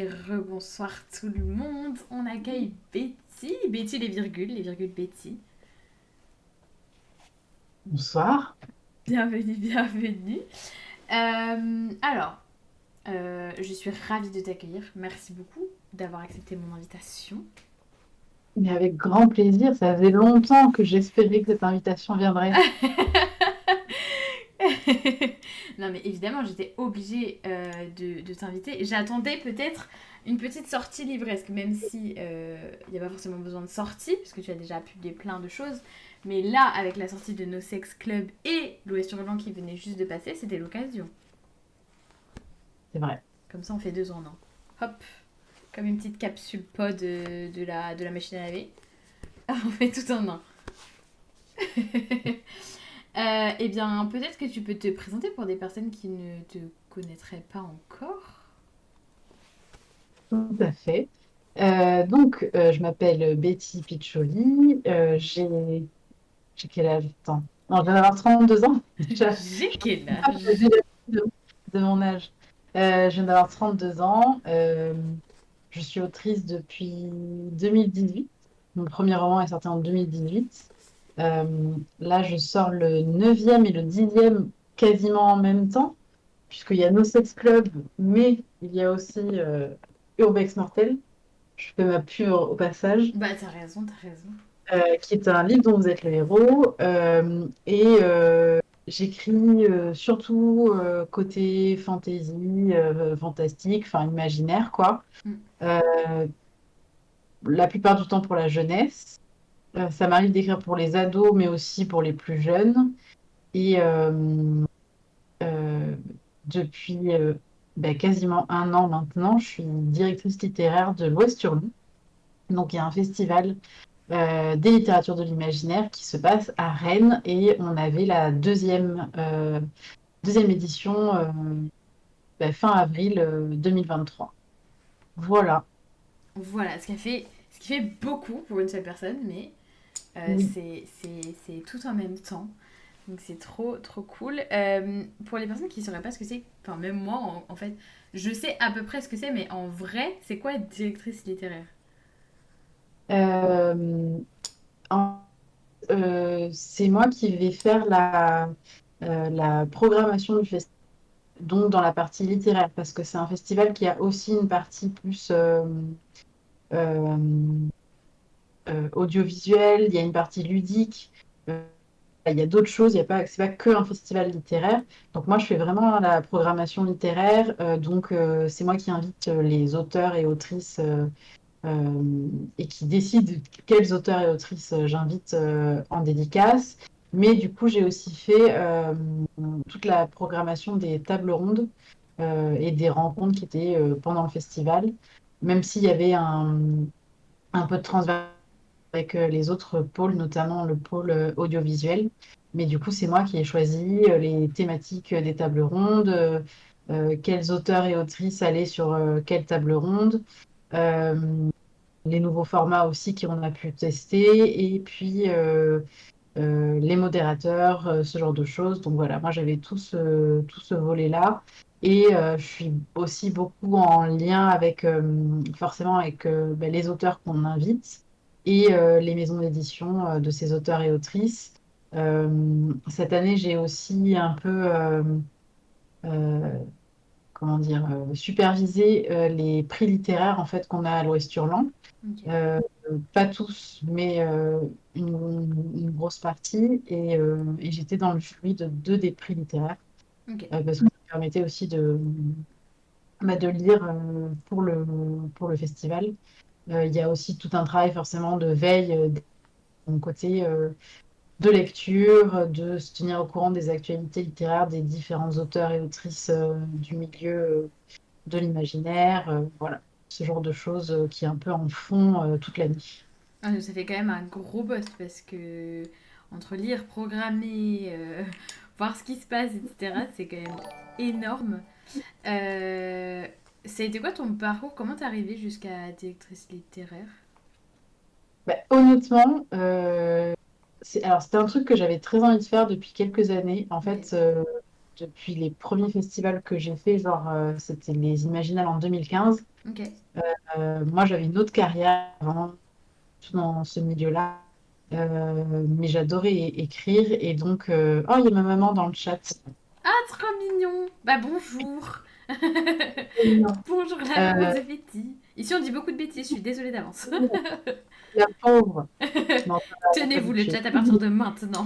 et rebonsoir tout le monde. On accueille Betty. Betty les virgules Betty. Bonsoir. Bienvenue, bienvenue. Alors, je suis ravie de t'accueillir. Merci beaucoup d'avoir accepté mon invitation. Mais avec grand plaisir, ça faisait longtemps que j'espérais que cette invitation viendrait. Non mais évidemment, j'étais obligée de t'inviter. J'attendais peut-être une petite sortie livresque, même si il n'y a pas forcément besoin de sortie, parce que tu as déjà publié plein de choses. Mais là, avec la sortie de No Sex Club et l'Ouest Hurlant qui venait juste de passer, c'était l'occasion. C'est vrai. Comme ça, on fait deux en un. Hop, comme une petite capsule pod de la machine à laver. On fait tout en un. Eh bien, peut-être que tu peux te présenter pour des personnes qui ne te connaîtraient pas encore. Tout à fait. Je m'appelle Betty Piccioli. J'ai quel âge? Attends. Non, je viens d'avoir 32 ans. Déjà, J'ai je quel ne pas âge? poser de mon âge. Je viens d'avoir 32 ans. Je suis autrice depuis 2018. Mon premier roman est sorti en 2018. Là, je sors le neuvième et le dixième quasiment en même temps, puisqu'il y a No Sex Club, mais il y a aussi Urbex Mortel. Je fais ma pub au passage, Bah, t'as raison, t'as raison. qui est un livre dont vous êtes le héros. J'écris surtout côté fantasy, fantastique, enfin imaginaire, quoi. Mm. Euh, la plupart du temps pour la jeunesse. Ça m'arrive d'écrire pour les ados, mais aussi pour les plus jeunes. Et euh, depuis quasiment un an maintenant, je suis directrice littéraire de l'Ouest Hurlant. Donc, il y a un festival des littératures de l'imaginaire qui se passe à Rennes et on avait la deuxième édition fin avril 2023. Voilà. Voilà, ce qui fait beaucoup pour une seule personne, mais Oui. c'est tout en même temps. Donc c'est trop, trop cool. Pour les personnes qui ne sauraient pas ce que c'est, enfin même moi en fait, je sais à peu près ce que c'est, mais en vrai, c'est quoi être directrice littéraire? Euh, c'est moi qui vais faire la programmation du festival, donc dans la partie littéraire, parce que c'est un festival qui a aussi une partie plus euh, audiovisuelle, il y a une partie ludique, euh, il y a d'autres choses, il y a pas, c'est pas que un festival littéraire. Donc moi, je fais vraiment la programmation littéraire, c'est moi qui invite les auteurs et autrices et qui décide quels auteurs et autrices j'invite en dédicace. Mais du coup, j'ai aussi fait toute la programmation des tables rondes et des rencontres qui étaient pendant le festival, même s'il y avait un peu de transversalité avec les autres pôles, notamment le pôle audiovisuel. Mais du coup, c'est moi qui ai choisi les thématiques des tables rondes, quels auteurs et autrices allaient sur quelle table ronde. Euh, les nouveaux formats aussi qu'on a pu tester, et puis les modérateurs, ce genre de choses. Donc voilà, moi j'avais tout ce volet-là. Et je suis aussi beaucoup en lien avec, forcément, avec les auteurs qu'on invite et les maisons d'édition de ces auteurs et autrices. Cette année, j'ai aussi un peu, euh, comment dire, supervisé les prix littéraires en fait qu'on a à l'Ouest Hurlant. Ok. Euh, Pas tous, mais une grosse partie. Et j'étais dans le jury de deux des prix littéraires, Ok. parce que ça me permettait aussi de lire pour le festival. Il y a aussi tout un travail forcément de veille de mon côté, de lecture, de se tenir au courant des actualités littéraires des différents auteurs et autrices du milieu de l'imaginaire. Voilà, ce genre de choses qui est un peu en fond toute l'année. Ah, ça fait quand même un gros boss parce que entre lire, programmer, voir ce qui se passe, etc., c'est quand même énorme. Euh, Ça a été quoi ton parcours? Comment t'es arrivée jusqu'à directrice littéraire? Bah, honnêtement, alors c'était un truc que j'avais très envie de faire depuis quelques années. En Ok. fait, depuis les premiers festivals que j'ai fait, genre c'était les Imaginales en 2015. Ok. Moi, j'avais une autre carrière avant, dans ce milieu-là. Mais j'adorais écrire et donc oh il y a ma maman dans le chat. Ah, trop mignon. Bah bonjour. Bonjour la maman Euh, de Betty. Ici on dit beaucoup de bêtises, je suis désolée d'avance. la pauvre. Non, ça va, elle est Tenez-vous le habituée. chat à partir de maintenant.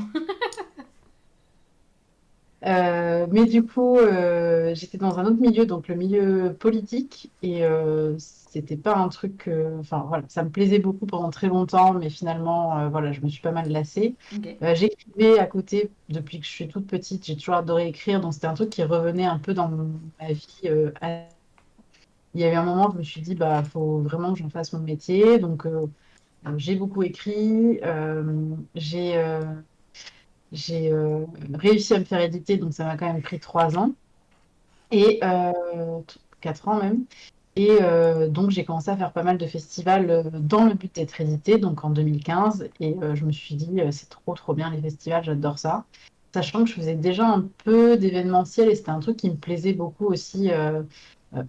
Mais du coup, j'étais dans un autre milieu, donc le milieu politique, et c'était pas un truc. Enfin voilà, ça me plaisait beaucoup pendant très longtemps, mais finalement, voilà, je me suis pas mal lassée. Ok. J'écrivais à côté depuis que je suis toute petite. J'ai toujours adoré écrire, donc c'était un truc qui revenait un peu dans ma vie. Il y a eu un moment où je me suis dit, bah, faut vraiment que j'en fasse mon métier, donc j'ai beaucoup écrit. J'ai réussi à me faire éditer, donc ça m'a quand même pris 3 ans, et 4 ans même. Et donc j'ai commencé à faire pas mal de festivals dans le but d'être édité, donc en 2015. Et je me suis dit, c'est trop trop bien les festivals, j'adore ça. Sachant que je faisais déjà un peu d'événementiel et c'était un truc qui me plaisait beaucoup aussi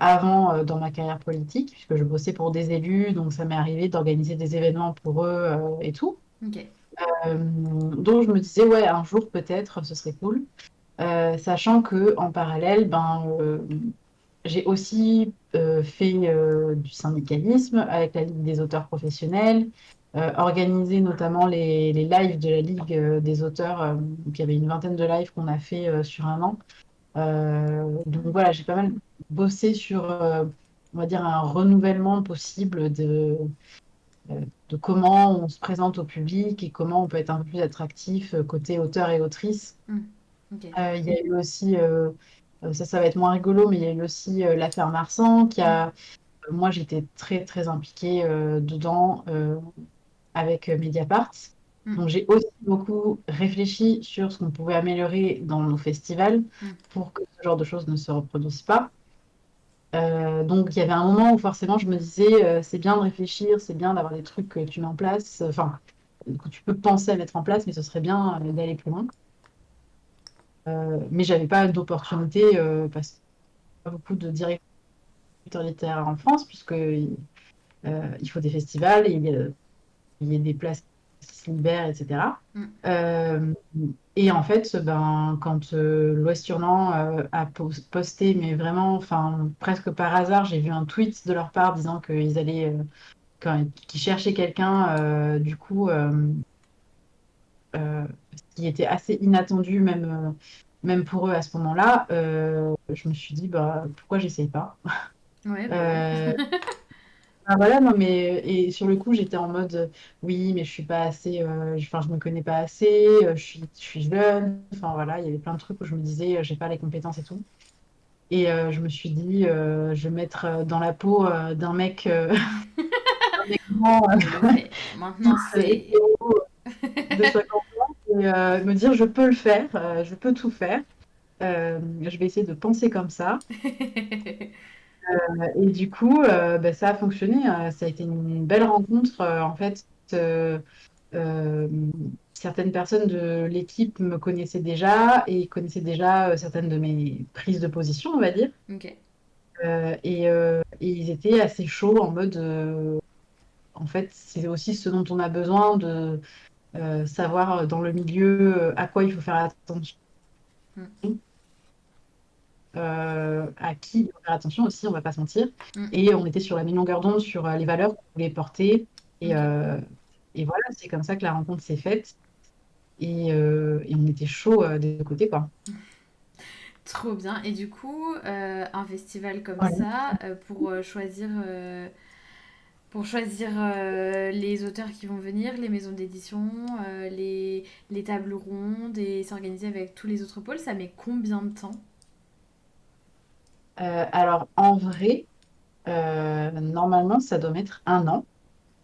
avant dans ma carrière politique, puisque je bossais pour des élus, donc ça m'est arrivé d'organiser des événements pour eux et tout. Ok. Donc je me disais, ouais, un jour peut-être, ce serait cool. Sachant que en parallèle, j'ai aussi fait du syndicalisme avec la Ligue des auteurs professionnels, organisé notamment les lives de la Ligue des auteurs. Donc il y avait une vingtaine de lives qu'on a fait sur un an. Donc voilà, j'ai pas mal bossé sur, on va dire, un renouvellement possible de comment on se présente au public et comment on peut être un peu plus attractif côté auteur et autrice. Hmm. Ok. Il y a eu aussi, ça va être moins rigolo, mais il y a eu aussi l'affaire Marsan Hmm. moi j'étais très très impliquée dedans avec Mediapart. Hmm. Donc j'ai aussi beaucoup réfléchi sur ce qu'on pouvait améliorer dans nos festivals Hmm. pour que ce genre de choses ne se reproduisent pas. Donc il y avait un moment où forcément je me disais c'est bien de réfléchir, c'est bien d'avoir des trucs que tu mets en place, enfin que tu peux penser à mettre en place, mais ce serait bien d'aller plus loin. Mais j'avais pas d'opportunité parce qu'il y a pas beaucoup de directeurs littéraires en France, puisque il faut des festivals et il y a des places qui se libèrent, etc. Hmm. Euh, et en fait, quand l'Ouest Tournant a posté, mais vraiment, enfin, presque par hasard, j'ai vu un tweet de leur part disant qu'ils allaient, qu'ils cherchaient quelqu'un, du coup, ce qui était assez inattendu, même pour eux à ce moment-là. Je me suis dit, bah, pourquoi j'essaye pas? Ouais, bah ouais. Euh, voilà, non, mais et sur le coup, j'étais en mode oui, mais je suis pas assez, enfin, je me connais pas assez, je suis jeune, enfin voilà, il y avait plein de trucs où je me disais, j'ai pas les compétences et tout. Et je me suis dit, je vais mettre dans la peau d'un mec grand, On le fait. Maintenant, c'est. hétéro de 50 ans, et me dire, je peux le faire, je peux tout faire. Je vais essayer de penser comme ça. Et du coup, ça a fonctionné. Ça a été une belle rencontre. En fait, euh, euh, certaines personnes de l'équipe me connaissaient déjà et connaissaient déjà certaines de mes prises de position, on va dire. Ok. Et ils étaient assez chauds en mode, en fait, c'est aussi ce dont on a besoin de savoir dans le milieu à quoi il faut faire attention, Hmm. à qui il faut faire attention aussi, on va pas se mentir. Hmm. Et on était sur la même longueur d'onde sur les valeurs qu'on voulait porter. Et, Ok. euh, et voilà, c'est comme ça que la rencontre s'est faite. Et on était chaud des deux côtés, quoi. Trop bien. Et du coup, un festival comme Voilà. ça, pour choisir les auteurs qui vont venir, les maisons d'édition, les tables rondes et s'organiser avec tous les autres pôles, ça met combien de temps? Alors, en vrai, normalement, ça doit mettre 1 an.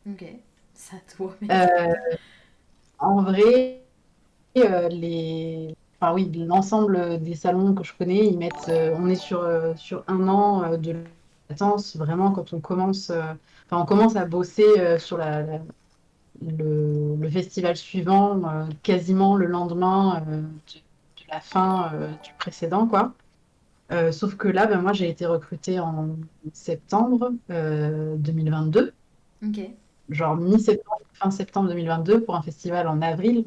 Ok, ça doit mettre. Euh, En vrai, enfin, oui, l'ensemble des salons que je connais, on est sur 1 an de latence, vraiment, quand on commence, enfin, on commence à bosser sur le festival suivant, quasiment le lendemain de la fin du précédent, quoi. Sauf que là, ben, moi, j'ai été recrutée en septembre 2022, Ok. genre mi-septembre, fin septembre 2022 pour un festival en avril.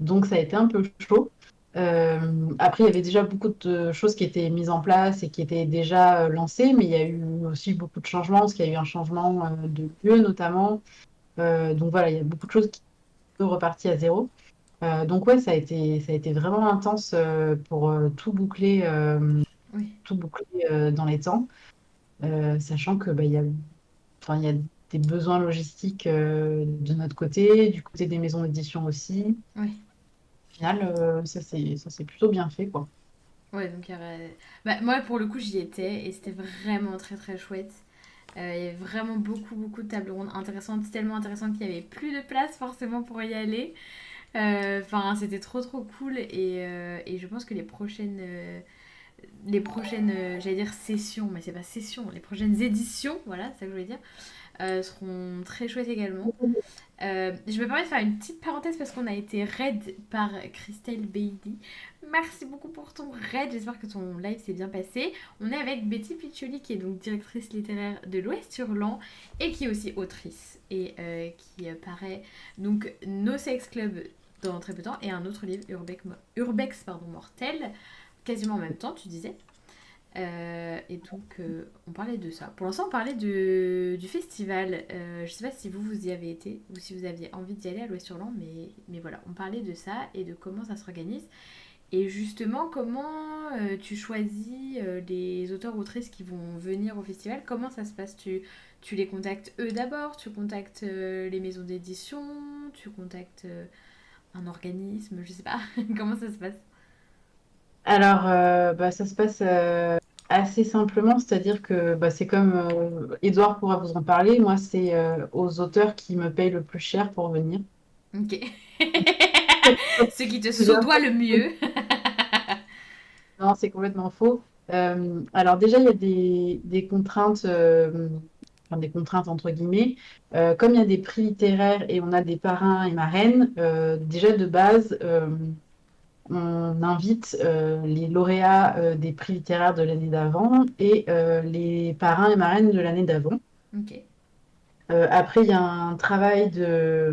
Donc ça a été un peu chaud. Après, il y avait déjà beaucoup de choses qui étaient mises en place et qui étaient déjà lancées, mais il y a eu aussi beaucoup de changements, parce qu'il y a eu un changement de lieu notamment. Donc voilà, il y a beaucoup de choses qui sont reparties à zéro. Donc ouais, ça a été vraiment intense pour Oui. tout boucler dans les temps, sachant que bah, enfin, il y a des besoins logistiques de notre côté, du côté des maisons d'édition aussi. Oui. Au final, ça s'est plutôt bien fait, quoi. Ouais, donc il y aurait... Bah, moi, pour le coup, j'y étais et c'était vraiment très très chouette. Il y avait vraiment beaucoup de tables rondes intéressantes, tellement intéressantes qu'il n'y avait plus de place forcément pour y aller. Enfin, c'était trop cool et je pense que les prochaines, j'allais dire sessions, mais c'est pas sessions, les prochaines éditions, voilà, c'est ça que je voulais dire, seront très chouettes également. Je me permets de faire une petite parenthèse parce qu'on a été raid par Christelle Beidi. Merci beaucoup pour ton raid, j'espère que ton live s'est bien passé. On est avec Betty Piccioli qui est donc directrice littéraire de l'Ouest Hurlant et qui est aussi autrice et qui paraît donc No Sex Club dans très peu de temps et un autre livre, Urbex pardon, Mortel, quasiment en même temps, tu disais. Et donc, on parlait de ça. Pour l'instant, on parlait du festival. Je ne sais pas si vous y avez été ou si vous aviez envie d'y aller à l'Ouest-Hurlant, mais voilà, on parlait de ça et de comment ça se organise. Et justement, comment tu choisis les auteurs-autrices qui vont venir au festival? Comment ça se passe? Tu les contactes eux d'abord? Tu contactes les maisons d'édition? Tu contactes un organisme? Je sais pas. Comment ça se passe? Alors, bah, ça se passe assez simplement, c'est-à-dire que bah, c'est comme Edouard pourra vous en parler, moi, c'est aux auteurs qui me payent le plus cher pour venir. Ok. Ce qui te Plusieurs soudoie le mieux. Non, c'est complètement faux. Alors déjà, il y a des contraintes, enfin, des contraintes entre guillemets. Comme il y a des prix littéraires et on a des parrains et marraines, déjà de base, on invite les lauréats des prix littéraires de l'année d'avant et les parrains et marraines de l'année d'avant. Ok. Après, il y a un travail de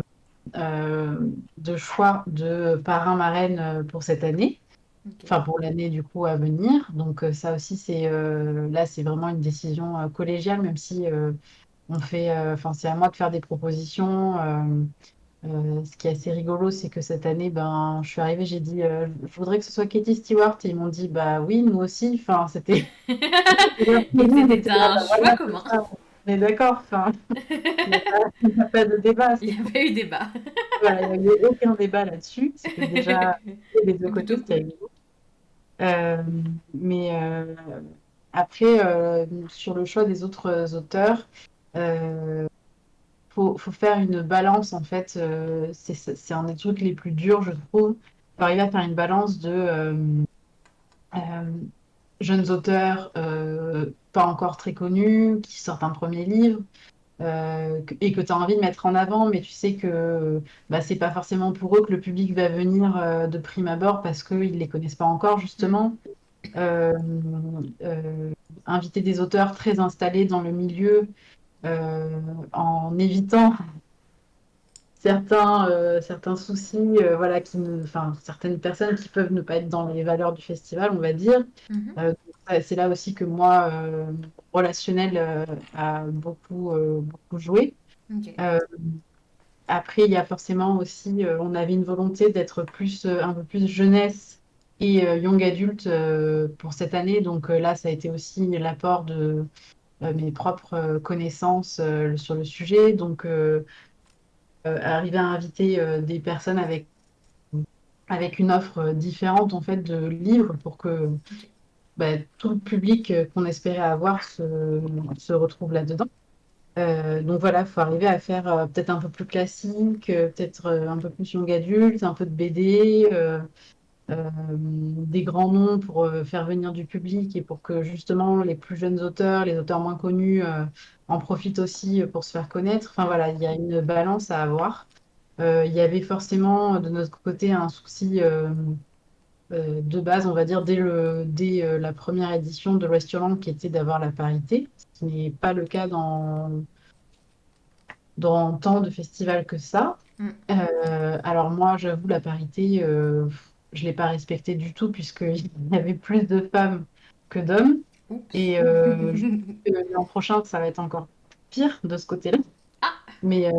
choix de parrains, marraines pour cette année. Ok. Enfin pour l'année du coup à venir. Donc ça aussi c'est là c'est vraiment une décision collégiale, même si on fait, enfin c'est à moi de faire des propositions. Ce qui est assez rigolo, c'est que cette année, ben je suis arrivée, j'ai dit je voudrais que ce soit Katie Stewart et ils m'ont dit bah oui nous aussi. Enfin c'était Et nous on c'était était là, un bah, choix voilà c'est commun. ça, on est d'accord. Enfin il n'y a pas de débat. Il C'est n'y a pas eu débat. voilà, il n'y a eu aucun débat là-dessus. C'était déjà des deux côtés, Plutôt c'était cool. rigolo. Euh, mais après, sur le choix des autres auteurs, euh, faut faire une balance en fait. C'est un des trucs les plus durs, je trouve. Faut arriver à faire une balance de euh, jeunes auteurs pas encore très connus, qui sortent un premier livre. Et que tu as envie de mettre en avant, mais tu sais que bah, c'est pas forcément pour eux que le public va venir de prime abord parce qu'ils ne les connaissent pas encore, Mm. justement. euh, euh, Inviter des auteurs très installés dans le milieu en évitant certains soucis, voilà, enfin, certaines personnes qui peuvent ne pas être dans les valeurs du festival, on va dire. Mhm. C'est là aussi que moi, mon relationnel a beaucoup joué. Ok. Euh, Après, il y a forcément aussi, on avait une volonté d'être un peu plus jeunesse et young adulte pour cette année. Donc là, ça a été aussi l'apport de mes propres connaissances sur le sujet. Donc, arriver à inviter des personnes avec une offre différente en fait de livres pour que Ok. bah, tout le public qu'on espérait avoir se retrouve là-dedans. Donc voilà, il faut arriver à faire peut-être un peu plus classique, peut-être un peu plus young adulte, un peu de BD, des grands noms pour faire venir du public et pour que justement les plus jeunes auteurs, les auteurs moins connus, en profitent aussi pour se faire connaître. Enfin voilà, il y a une balance à avoir. Il y avait forcément de notre côté un souci de base, on va dire, dès la première édition de l'Ouest-Irlande, qui était d'avoir la parité, ce qui n'est pas le cas dans tant de festivals que ça. Mm. Alors moi, j'avoue, la parité, je ne l'ai pas respectée du tout, puisqu'il y avait plus de femmes que d'hommes. Oups. Et je pense que l'an prochain, ça va être encore pire de ce côté-là. Ah. Mais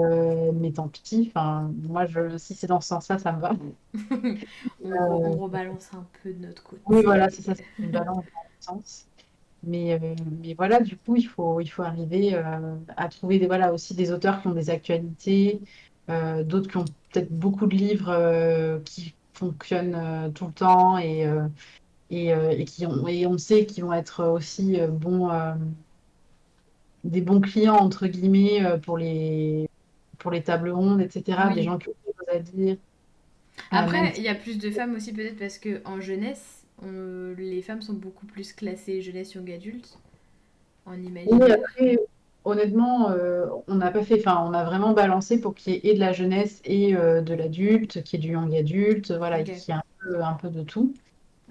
tant pis, enfin, moi, si c'est dans ce sens-là, ça me va. On Euh, rebalance un peu de notre oui, voilà, c'est côté. ça, c'est une balance dans le sens. Mais voilà, du coup, il faut arriver à trouver voilà, aussi des auteurs qui ont des actualités, d'autres qui ont peut-être beaucoup de livres qui fonctionnent tout le temps et on sait qu'ils vont être aussi des bons clients, entre guillemets, pour les tables rondes, etc. Des Oui. gens qui ont des choses à dire, même Après, si il y a plus de femmes aussi peut-être parce que en jeunesse, les femmes sont beaucoup plus classées jeunesse young adulte en oui, imaginaire. après, honnêtement, on n'a pas fait, enfin, on a vraiment balancé pour qu'il y ait et de la jeunesse et de l'adulte, qu'il y ait du young adulte, voilà, Ok. qu'il y ait un peu de tout.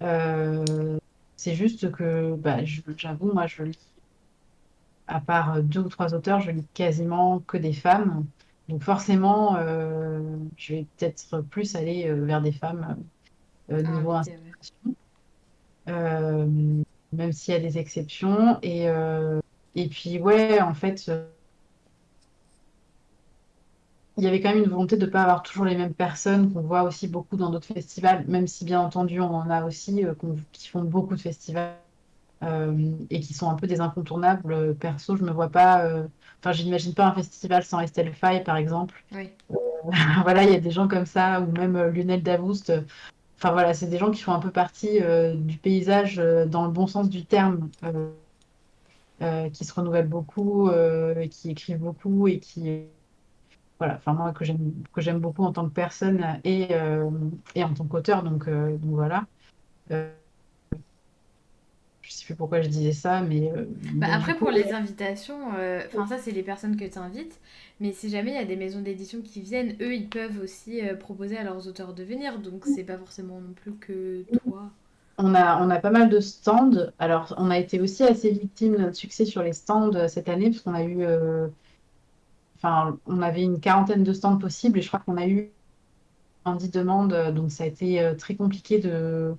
Euh, c'est juste que, bah, j'avoue, moi, je lis, à part deux ou trois auteurs, je lis quasiment que des femmes. Donc forcément, je vais peut-être plus aller vers des femmes niveau Invité, ouais. inspiration, euh, même s'il y a des exceptions. Et puis, ouais, en fait. Il y avait quand même une volonté de ne pas avoir toujours les mêmes personnes qu'on voit aussi beaucoup dans d'autres festivals, même si bien entendu on en a aussi qui font beaucoup de festivals et qui sont un peu des incontournables. Perso, je me vois pas, enfin, je n'imagine pas un festival sans Estelle Faye par exemple. Oui. Voilà, il y a des gens comme ça, ou même Lionel Davoust. Enfin voilà, c'est des gens qui font un peu partie du paysage dans le bon sens du terme, qui se renouvellent beaucoup, et qui écrivent beaucoup et qui voilà, enfin moi que j'aime beaucoup en tant que personne et en tant qu'auteur, donc voilà. Euh, je sais plus pourquoi je disais ça, mais, Bah mais du après coup, pour les ouais, invitations, enfin ça c'est les personnes que tu invites, mais si jamais il y a des maisons d'édition qui viennent, eux ils peuvent aussi proposer à leurs auteurs de venir, donc c'est pas forcément non plus que toi. on a pas mal de stands. Alors, on a été aussi assez victime de notre succès sur les stands cette année, parce qu'on a eu, enfin, on avait une quarantaine de stands possibles et je crois qu'on a eu 10 demandes, donc ça a été très compliqué de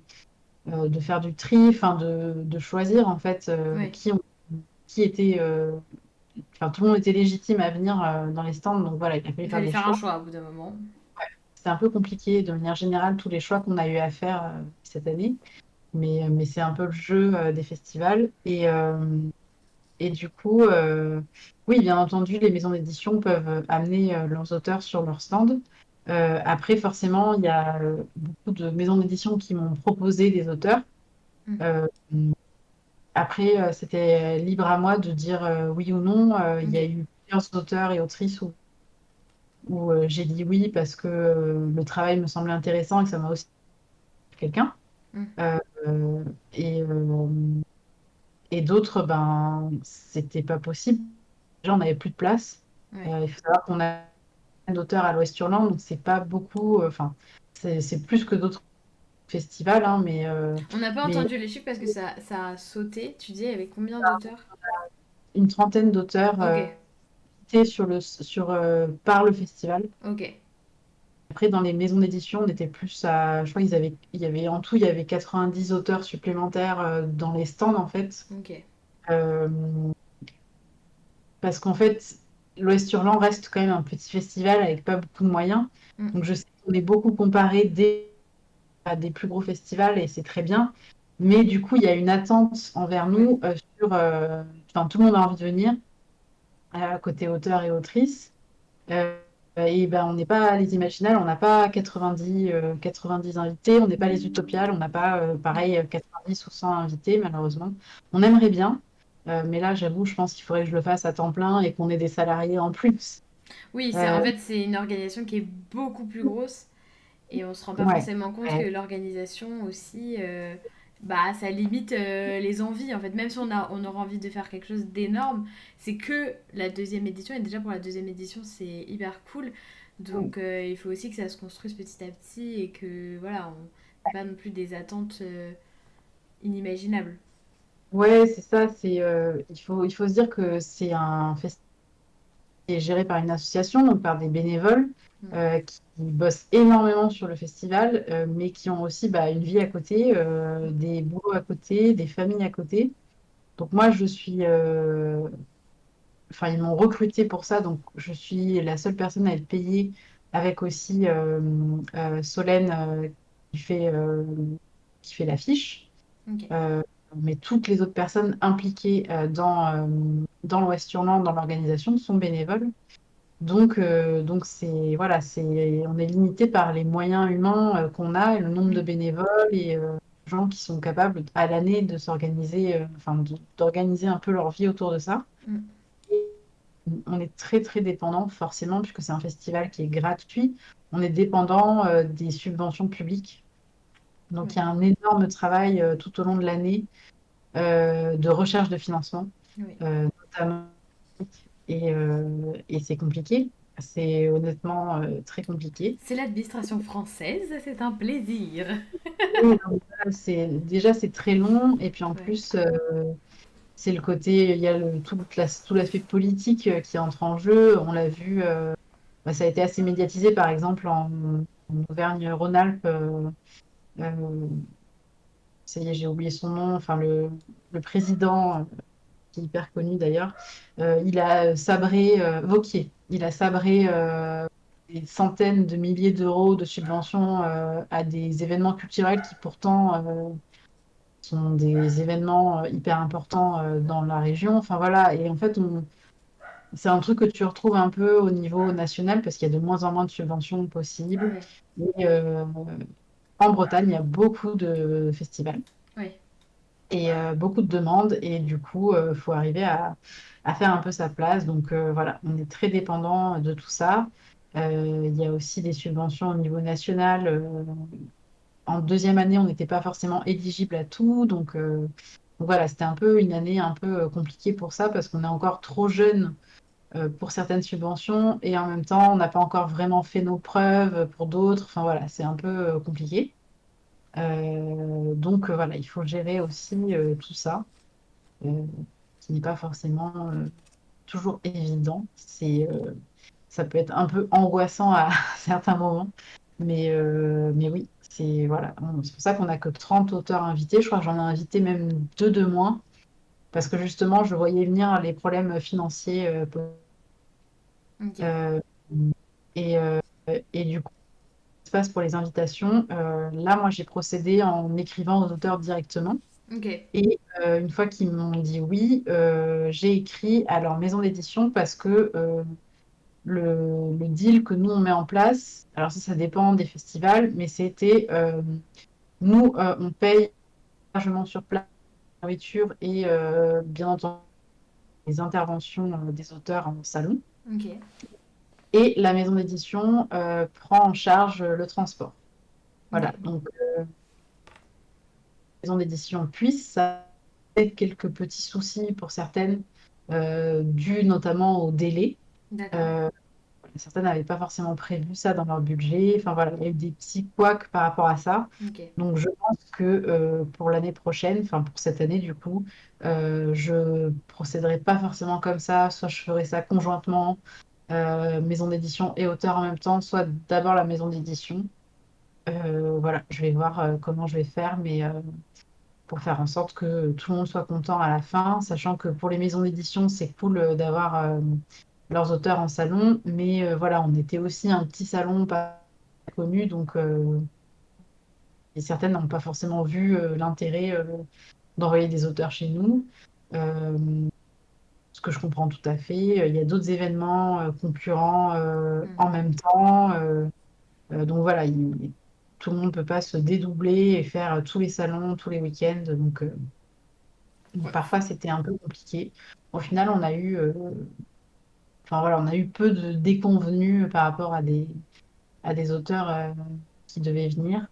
faire du tri, enfin, de choisir en fait Ouais, qui était enfin, tout le monde était légitime à venir dans les stands, donc voilà, il a fallu il faire fallait des faire un choix. choix au bout d'un moment. C'était un peu compliqué de manière générale, tous les choix qu'on a eu à faire cette année, mais c'est un peu le jeu des festivals. Et du coup, oui, bien entendu, les maisons d'édition peuvent amener leurs auteurs sur leur stand. Après, forcément, il y a beaucoup de maisons d'édition qui m'ont proposé des auteurs. Mm. Euh, Après, c'était libre à moi de dire oui ou non. Il y Ok. a eu plusieurs auteurs et autrices où j'ai dit oui parce que le travail me semblait intéressant et que ça m'a aussi fait quelqu'un. Mm. Euh, euh, et et d'autres, ben, c'était pas possible. Déjà, on n'avait plus de place. Ouais. Il faut savoir qu'on a d'auteurs à l'Ouest-Irlande, donc c'est pas beaucoup. Enfin, c'est plus que d'autres festivals, hein, On n'a pas mais entendu les chiffres parce que ça a sauté. Tu dis il y avait combien d'auteurs? une trentaine d'auteurs Ok, cités par le festival. ok, Après, dans les maisons d'édition, on était plus à. Je crois en tout, il y avait 90 auteurs supplémentaires dans les stands, en fait. ok. Euh, Parce qu'en fait, l'Ouest-Hurlan reste quand même un petit festival avec pas beaucoup de moyens. Mm. Donc, je sais qu'on est beaucoup comparé à des plus gros festivals et c'est très bien. Mais du coup, il y a une attente envers Ouais. nous enfin, tout le monde a envie de venir, côté auteur et autrice. Euh, et ben, on n'est pas les Imaginales, on n'a pas 90 invités, on n'est pas les Utopiales, on n'a pas, Mm. pareil, 90 ou 100 invités, malheureusement. On aimerait bien, mais là, j'avoue, je pense qu'il faudrait que je le fasse à temps plein et qu'on ait des salariés en plus. Oui, en Euh, fait c'est une organisation qui est beaucoup plus grosse et on se rend pas ouais, forcément compte que ouais, l'organisation aussi, bah ça limite les envies. En fait, même si on aura envie de faire quelque chose d'énorme, c'est que la deuxième édition et déjà pour la deuxième édition c'est hyper cool. Donc il faut aussi que ça se construise petit à petit et que voilà, C'est pas non plus des attentes inimaginables. Ouais, c'est ça. Il faut se dire que c'est un festival qui est géré par une association, donc par des bénévoles Mm. qui bossent énormément sur le festival, mais qui ont aussi bah, une vie à côté, des boulots à côté, des familles à côté. Donc moi, enfin, ils m'ont recruté pour ça, donc je suis la seule personne à être payée avec aussi Solène qui fait l'affiche. Ok. Euh, mais toutes les autres personnes impliquées dans l'Ouest Hurlant, dans l'organisation, sont bénévoles. Donc on est limité par les moyens humains qu'on a, et le nombre de Mm. bénévoles et de gens qui sont capables à l'année de s'organiser, d'organiser un peu leur vie autour de ça. Mm. Et on est très très dépendant forcément, puisque c'est un festival qui est gratuit. On est dépendant des subventions publiques. Donc Ouais. il y a un énorme travail tout au long de l'année de recherche de financement, Oui. notamment. Et c'est compliqué. C'est honnêtement très compliqué. C'est l'administration française, c'est un plaisir. Oui, donc là, déjà c'est très long. Et puis en Ouais. plus, c'est le côté, il y a tout l'aspect politique qui entre en jeu. On l'a vu, bah, ça a été assez médiatisé, par exemple, en Auvergne-Rhône-Alpes. Euh, ça y est, j'ai oublié son nom. Enfin, le président, qui est hyper connu d'ailleurs, il a sabré, Wauquiez, il a sabré des centaines de milliers d'euros de subventions à des événements culturels qui pourtant sont des événements hyper importants dans la région. Enfin voilà, et en fait, c'est un truc que tu retrouves un peu au niveau national parce qu'il y a de moins en moins de subventions possibles. Ouais. Et en Bretagne, il y a beaucoup de festivals Ouais. et beaucoup de demandes. Et du coup, il faut arriver à faire un peu sa place. Donc voilà, on est très dépendant de tout ça. Il y a aussi des subventions au niveau national. En deuxième année, on n'était pas forcément éligible à tout. Donc voilà, c'était un peu une année un peu compliquée pour ça parce qu'on est encore trop jeune pour certaines subventions et en même temps, on n'a pas encore vraiment fait nos preuves pour d'autres. Enfin voilà, c'est un peu compliqué. Donc voilà, il faut gérer aussi tout ça, euh, qui n'est pas forcément toujours évident. Ça peut être un peu angoissant à certains moments, mais oui, c'est pour ça qu'on n'a que 30 auteurs invités. Je crois que j'en ai invité même deux de moins, parce que justement, je voyais venir les problèmes financiers. Ok. Euh, et, euh, et du coup, ce qui se passe pour les invitations, là, moi, j'ai procédé en écrivant aux auteurs directement. Ok. Et une fois qu'ils m'ont dit oui, j'ai écrit à leur maison d'édition parce que le deal que nous, on met en place, alors ça dépend des festivals, mais c'était nous, on paye largement sur place la nourriture et bien entendu les interventions des auteurs en salon. Ok. Et la maison d'édition prend en charge le transport. Ok. Voilà, donc la maison d'édition puisse, ça a quelques petits soucis pour certaines, dus notamment au délai. D'accord. Euh, Certaines n'avaient pas forcément prévu ça dans leur budget. Enfin voilà, il y a eu des petits couacs par rapport à ça. Ok. Donc je pense que pour l'année prochaine, enfin pour cette année du coup, je procéderai pas forcément comme ça. Soit je ferai ça conjointement, maison d'édition et auteur en même temps, soit d'abord la maison d'édition. Voilà, je vais voir comment je vais faire, mais pour faire en sorte que tout le monde soit content à la fin, sachant que pour les maisons d'édition, c'est cool d'avoir leurs auteurs en salon, mais voilà, on était aussi un petit salon pas connu, donc et certaines n'ont pas forcément vu l'intérêt d'envoyer des auteurs chez nous, euh, ce que je comprends tout à fait. Il y a d'autres événements concurrents Hmm. en même temps, donc voilà, tout le monde ne peut pas se dédoubler et faire tous les salons, tous les week-ends, donc Ouais. parfois c'était un peu compliqué. Au final, enfin voilà, on a eu peu de déconvenus par rapport à des auteurs qui devaient venir.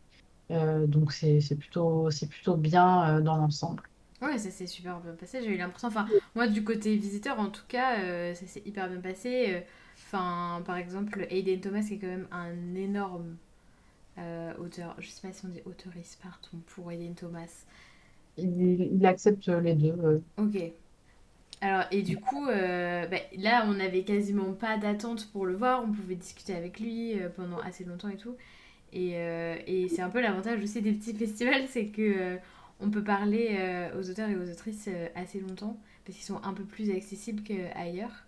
Donc c'est plutôt bien dans l'ensemble. Ouais, ça s'est super bien passé, j'ai eu l'impression. Enfin, moi, du côté visiteur, en tout cas, ça s'est hyper bien passé. Enfin, par exemple, Aiden Thomas, qui est quand même un énorme auteur, je sais pas si on dit auteuriste, pardon, pour Hélène Thomas. Il accepte les deux. Ok. Alors, et du coup, bah, là, on n'avait quasiment pas d'attente pour le voir. On pouvait discuter avec lui pendant assez longtemps et tout. Et c'est un peu l'avantage aussi des petits festivals, c'est que on peut parler aux auteurs et aux autrices assez longtemps parce qu'ils sont un peu plus accessibles qu'ailleurs.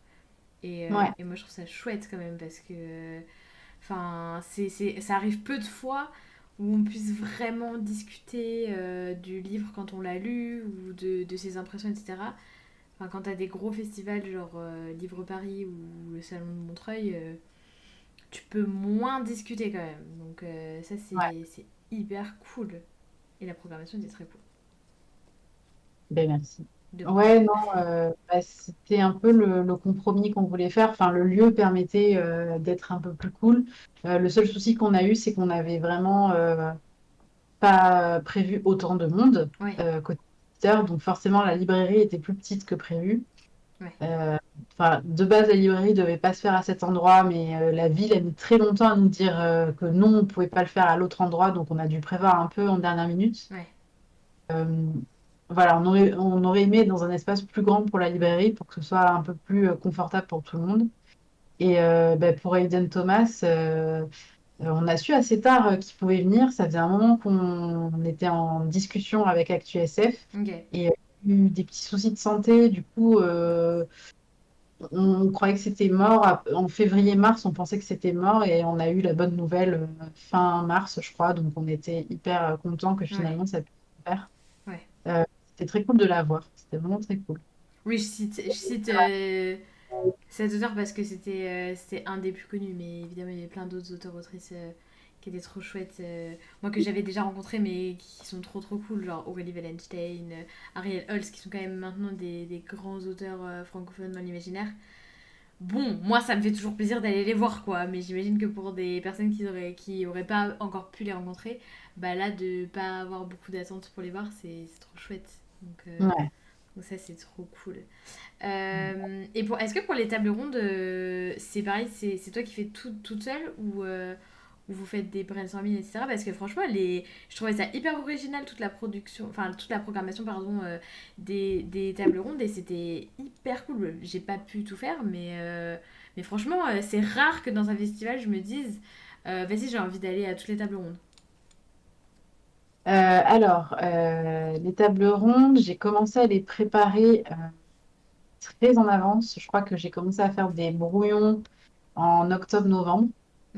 Ouais, Et moi, je trouve ça chouette quand même parce que, enfin, ça arrive peu de fois où on puisse vraiment discuter du livre quand on l'a lu ou de ses impressions, etc. Enfin, quand t'as des gros festivals genre Livre Paris ou le Salon de Montreuil, tu peux moins discuter quand même. Donc ça, ouais. c'est hyper cool. Et la programmation était très cool. Ben merci. De rien. Ouais, non, bah, c'était un peu le compromis qu'on voulait faire. Enfin, le lieu permettait d'être un peu plus cool. Le seul souci qu'on a eu, c'est qu'on avait vraiment pas prévu autant de monde Ouais, côté visiteur. Donc forcément, la librairie était plus petite que prévu. ouais, Euh, Enfin, de base, la librairie devait pas se faire à cet endroit, mais la ville a mis très longtemps à nous dire que non, on pouvait pas le faire à l'autre endroit. Donc on a dû prévoir un peu en dernière minute. ouais. Euh, voilà, on aurait aimé dans un espace plus grand pour la librairie pour que ce soit un peu plus confortable pour tout le monde. Et ben, pour Aiden Thomas, on a su assez tard qu'il pouvait venir. Ça faisait un moment qu'on était en discussion avec ActuSF Ok. et il y a eu des petits soucis de santé. Du coup, on croyait que c'était mort. En février-mars, on pensait que c'était mort et on a eu la bonne nouvelle fin mars, je crois. Donc, on était hyper contents que Ouais, finalement ça puisse se faire. ouais. Euh, C'était très cool de la voir. C'était vraiment très cool. Oui, je cite cet auteur parce que c'était un des plus connus, mais évidemment, il y avait plein d'autres auteurs-autrices qui étaient trop chouettes. Moi, que j'avais déjà rencontrés, mais qui sont trop trop cool, genre Aurélie Wallenstein, Ariel Holz, qui sont quand même maintenant des grands auteurs francophones dans l'imaginaire. Bon, moi, ça me fait toujours plaisir d'aller les voir, quoi, mais j'imagine que pour des personnes qui auraient pas encore pu les rencontrer, bah là, de pas avoir beaucoup d'attentes pour les voir, c'est trop chouette. Donc, Ouais. donc ça, c'est trop cool. Est-ce que pour les tables rondes, c'est pareil, c'est toi qui fais tout toute seule ou vous faites des brainstorming, etc. Parce que franchement, je trouvais ça hyper original, toute la production, enfin toute la programmation, pardon, des tables rondes et c'était hyper cool. J'ai pas pu tout faire, mais franchement, c'est rare que dans un festival, je me dise, vas-y, j'ai envie d'aller à toutes les tables rondes. Alors, les tables rondes, j'ai commencé à les préparer très en avance. Je crois que j'ai commencé à faire des brouillons en octobre-novembre.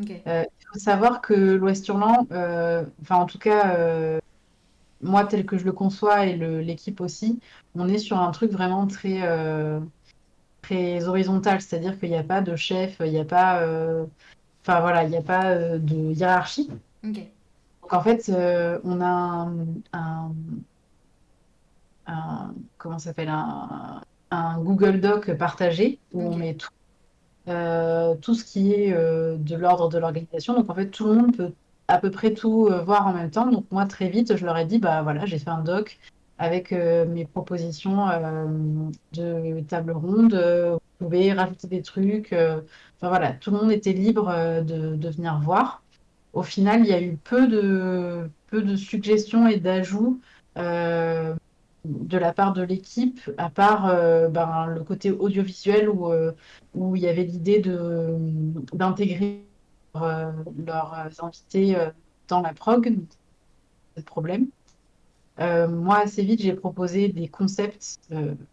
Ok, Il faut savoir que l'Ouest Hurlant, enfin en tout cas, moi tel que je le conçois et l'équipe aussi, on est sur un truc vraiment très horizontal, c'est-à-dire qu'il n'y a pas de chef, il n'y a pas, enfin voilà, il n'y a pas de hiérarchie. ok, Donc en fait, on a comment ça s'appelle, un Google Doc partagé où on ok, met tout ce qui est de l'ordre de l'organisation. Donc en fait, tout le monde peut à peu près tout voir en même temps. Donc moi, très vite, je leur ai dit, bah voilà, j'ai fait un doc avec mes propositions de table ronde. Vous pouvez rajouter des trucs. Enfin voilà, tout le monde était libre de venir voir. Au final, il y a eu peu de suggestions et d'ajouts de la part de l'équipe, à part ben, le côté audiovisuel où il y avait l'idée d'intégrer leurs invités dans la prog, donc, pas de problème. Moi, assez vite, j'ai proposé des concepts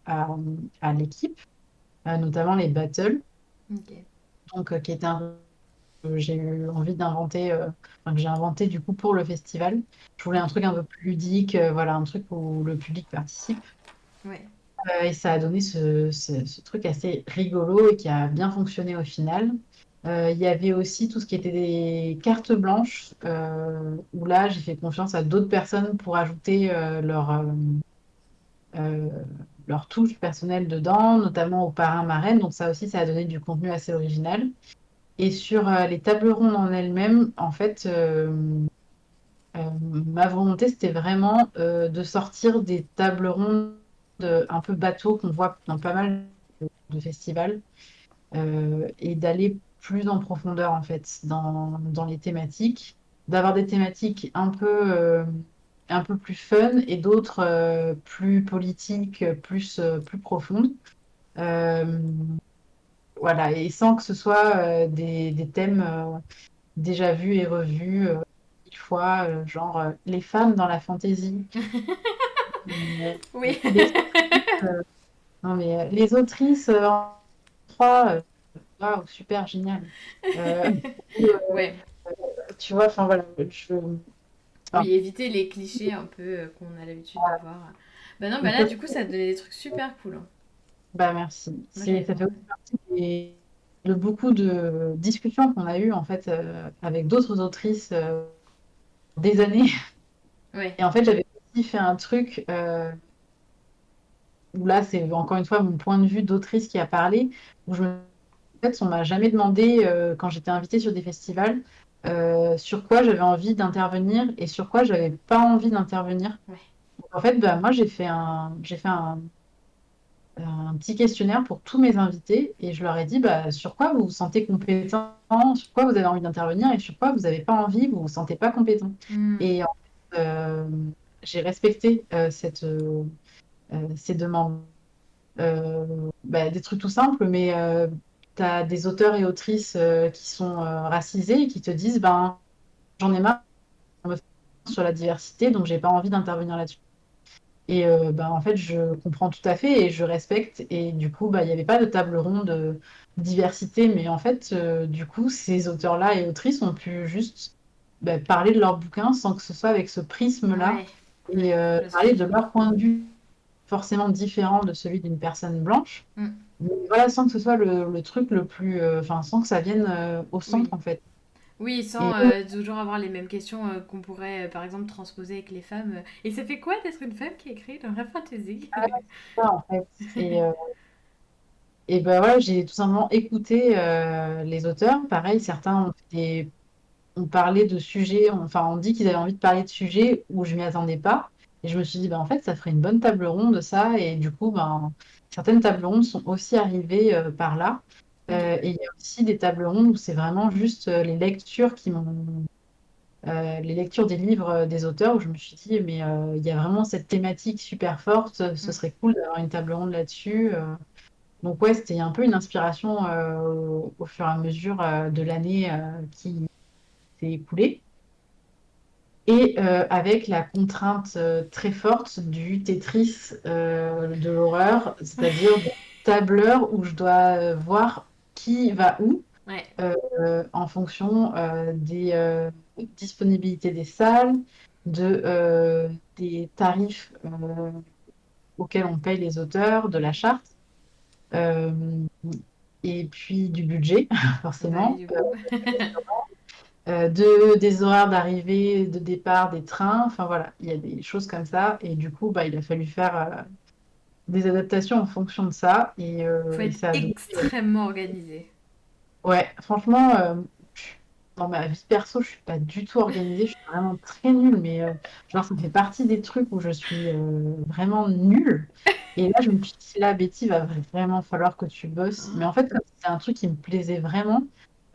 à l'équipe, notamment les battles, ok. donc, qui étaient que j'ai eu envie d'inventer, enfin, que j'ai inventé du coup pour le festival. Je voulais un Ok. truc un peu plus ludique, voilà, un truc où le public participe. Ouais. Et ça a donné ce truc assez rigolo et qui a bien fonctionné au final. Il y avait aussi tout ce qui était des cartes blanches, où là, j'ai fait confiance à d'autres personnes pour ajouter euh, leur touche personnelle dedans, notamment aux parrains-marraines. Donc ça aussi, ça a donné du contenu assez original. Et sur les tables rondes en elles-mêmes, en fait, ma volonté, c'était vraiment de sortir des tables rondes un peu bateau qu'on voit dans pas mal de festivals et d'aller plus en profondeur, en fait, dans les thématiques. d'avoir des thématiques un peu plus fun et d'autres plus politiques, plus profondes. Euh, voilà, et sans que ce soit des thèmes déjà vus et revus 1000 fois, genre les femmes dans la fantaisie. Oui. Les autrices, non mais les autrices en trois, waouh, super génial. Euh, ou, Ouais. tu vois, enfin voilà, enfin, Oui, éviter les clichés un peu qu'on a l'habitude de voir. Bah non, bah donc là, ça, du coup, ça a donné des trucs super cool, hein. bah merci. Moi, j'avais Ça fait vraiment. aussi partie de beaucoup de discussions qu'on a eues en fait avec d'autres autrices des années. Ouais. Et en fait, j'avais aussi fait un truc où là, c'est encore une fois mon point de vue d'autrice qui a parlé, où en fait, on m'a jamais demandé quand j'étais invitée sur des festivals sur quoi j'avais envie d'intervenir et sur quoi j'avais pas envie d'intervenir. Ouais. Donc, en fait, bah, moi, j'ai fait un petit questionnaire pour tous mes invités et je leur ai dit bah, sur quoi vous vous sentez compétent, sur quoi vous avez envie d'intervenir et sur quoi vous n'avez pas envie, vous vous sentez pas compétent. Hmm. Et en fait, j'ai respecté ces demandes. Bah, des trucs tout simples, mais tu as des auteurs et autrices qui sont racisés et qui te disent ben, j'en ai marre on me fait sur la diversité, donc j'ai pas envie d'intervenir là-dessus. Et ben, en fait, je comprends tout à fait et je respecte. Et du coup, bah, il n'y avait pas de table ronde diversité, mais en fait, du coup, ces auteurs-là et autrices ont pu juste bah, parler de leur bouquin sans que ce soit avec ce prisme-là Ouais. et Ouais. Je vois ce que parler tu de veux dire. leur point de vue forcément différent de celui d'une personne blanche. Hmm. Mais voilà, sans que ce soit le truc le plus. Enfin, sans que ça vienne au centre, Oui. en fait. Oui, sans Et toujours avoir les mêmes questions qu'on pourrait, par exemple, transposer avec les femmes. Et ça fait quoi d'être une femme qui écrit dans la fantasy? ça, en fait. Et ben voilà, j'ai tout simplement écouté les auteurs. Pareil, certains ont parlé de sujets, enfin, on dit qu'ils avaient envie de parler de sujets où je m'y attendais pas. Et je me suis dit, ben, en fait, ça ferait une bonne table ronde, ça. Et du coup, ben, certaines tables rondes sont aussi arrivées par là. Ok. Et il y a aussi des tables rondes où c'est vraiment juste les lectures les lectures des livres des auteurs où je me suis dit, mais il y a vraiment cette thématique super forte, ce Hmm. serait cool d'avoir une table ronde là-dessus. Donc ouais, c'était un peu une inspiration au fur et à mesure de l'année qui s'est écoulée. Et avec la contrainte très forte du Tetris de l'horreur, c'est-à-dire de tableur où je dois voir qui va où Ouais. en fonction des disponibilités des salles, des tarifs auxquels on paye les auteurs, de la charte, euh, et puis du budget, Bah oui, forcément, du coup. des horaires d'arrivée, de départ des trains, enfin voilà, il y a des choses comme ça, et du coup, bah, il a fallu faire des adaptations en fonction de ça, Faut et être ça a donné extrêmement organisé. ouais, franchement, dans ma vie perso, je suis pas du tout organisée, je suis vraiment très nulle, mais genre, ça fait partie des trucs où je suis vraiment nulle. Et là, je me suis dit, là, Betty, va vraiment falloir que tu bosses. Mais en fait, comme c'est un truc qui me plaisait vraiment,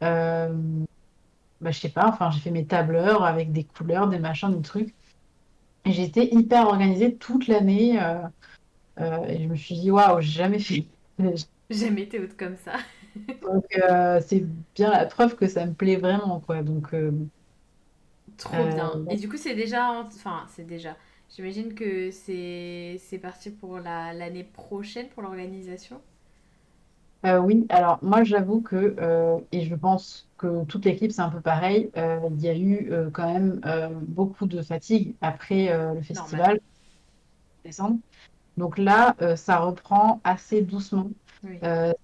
euh, bah, je sais pas, enfin, j'ai fait mes tableurs avec des couleurs, des machins, des trucs. Et j'étais hyper organisée toute l'année. Et je me suis dit, waouh, j'ai jamais fait. Jamais été haute comme ça. Donc, c'est bien la preuve que ça me plaît vraiment, quoi. Donc, Trop bien. Euh, Et du coup, c'est déjà. Enfin, c'est déjà. J'imagine que c'est parti pour l'année prochaine pour l'organisation. oui, alors moi j'avoue que, et je pense que toute l'équipe c'est un peu pareil, il y a eu quand même beaucoup de fatigue après le Normal. festival, décembre. Donc là, ça reprend assez doucement, Oui.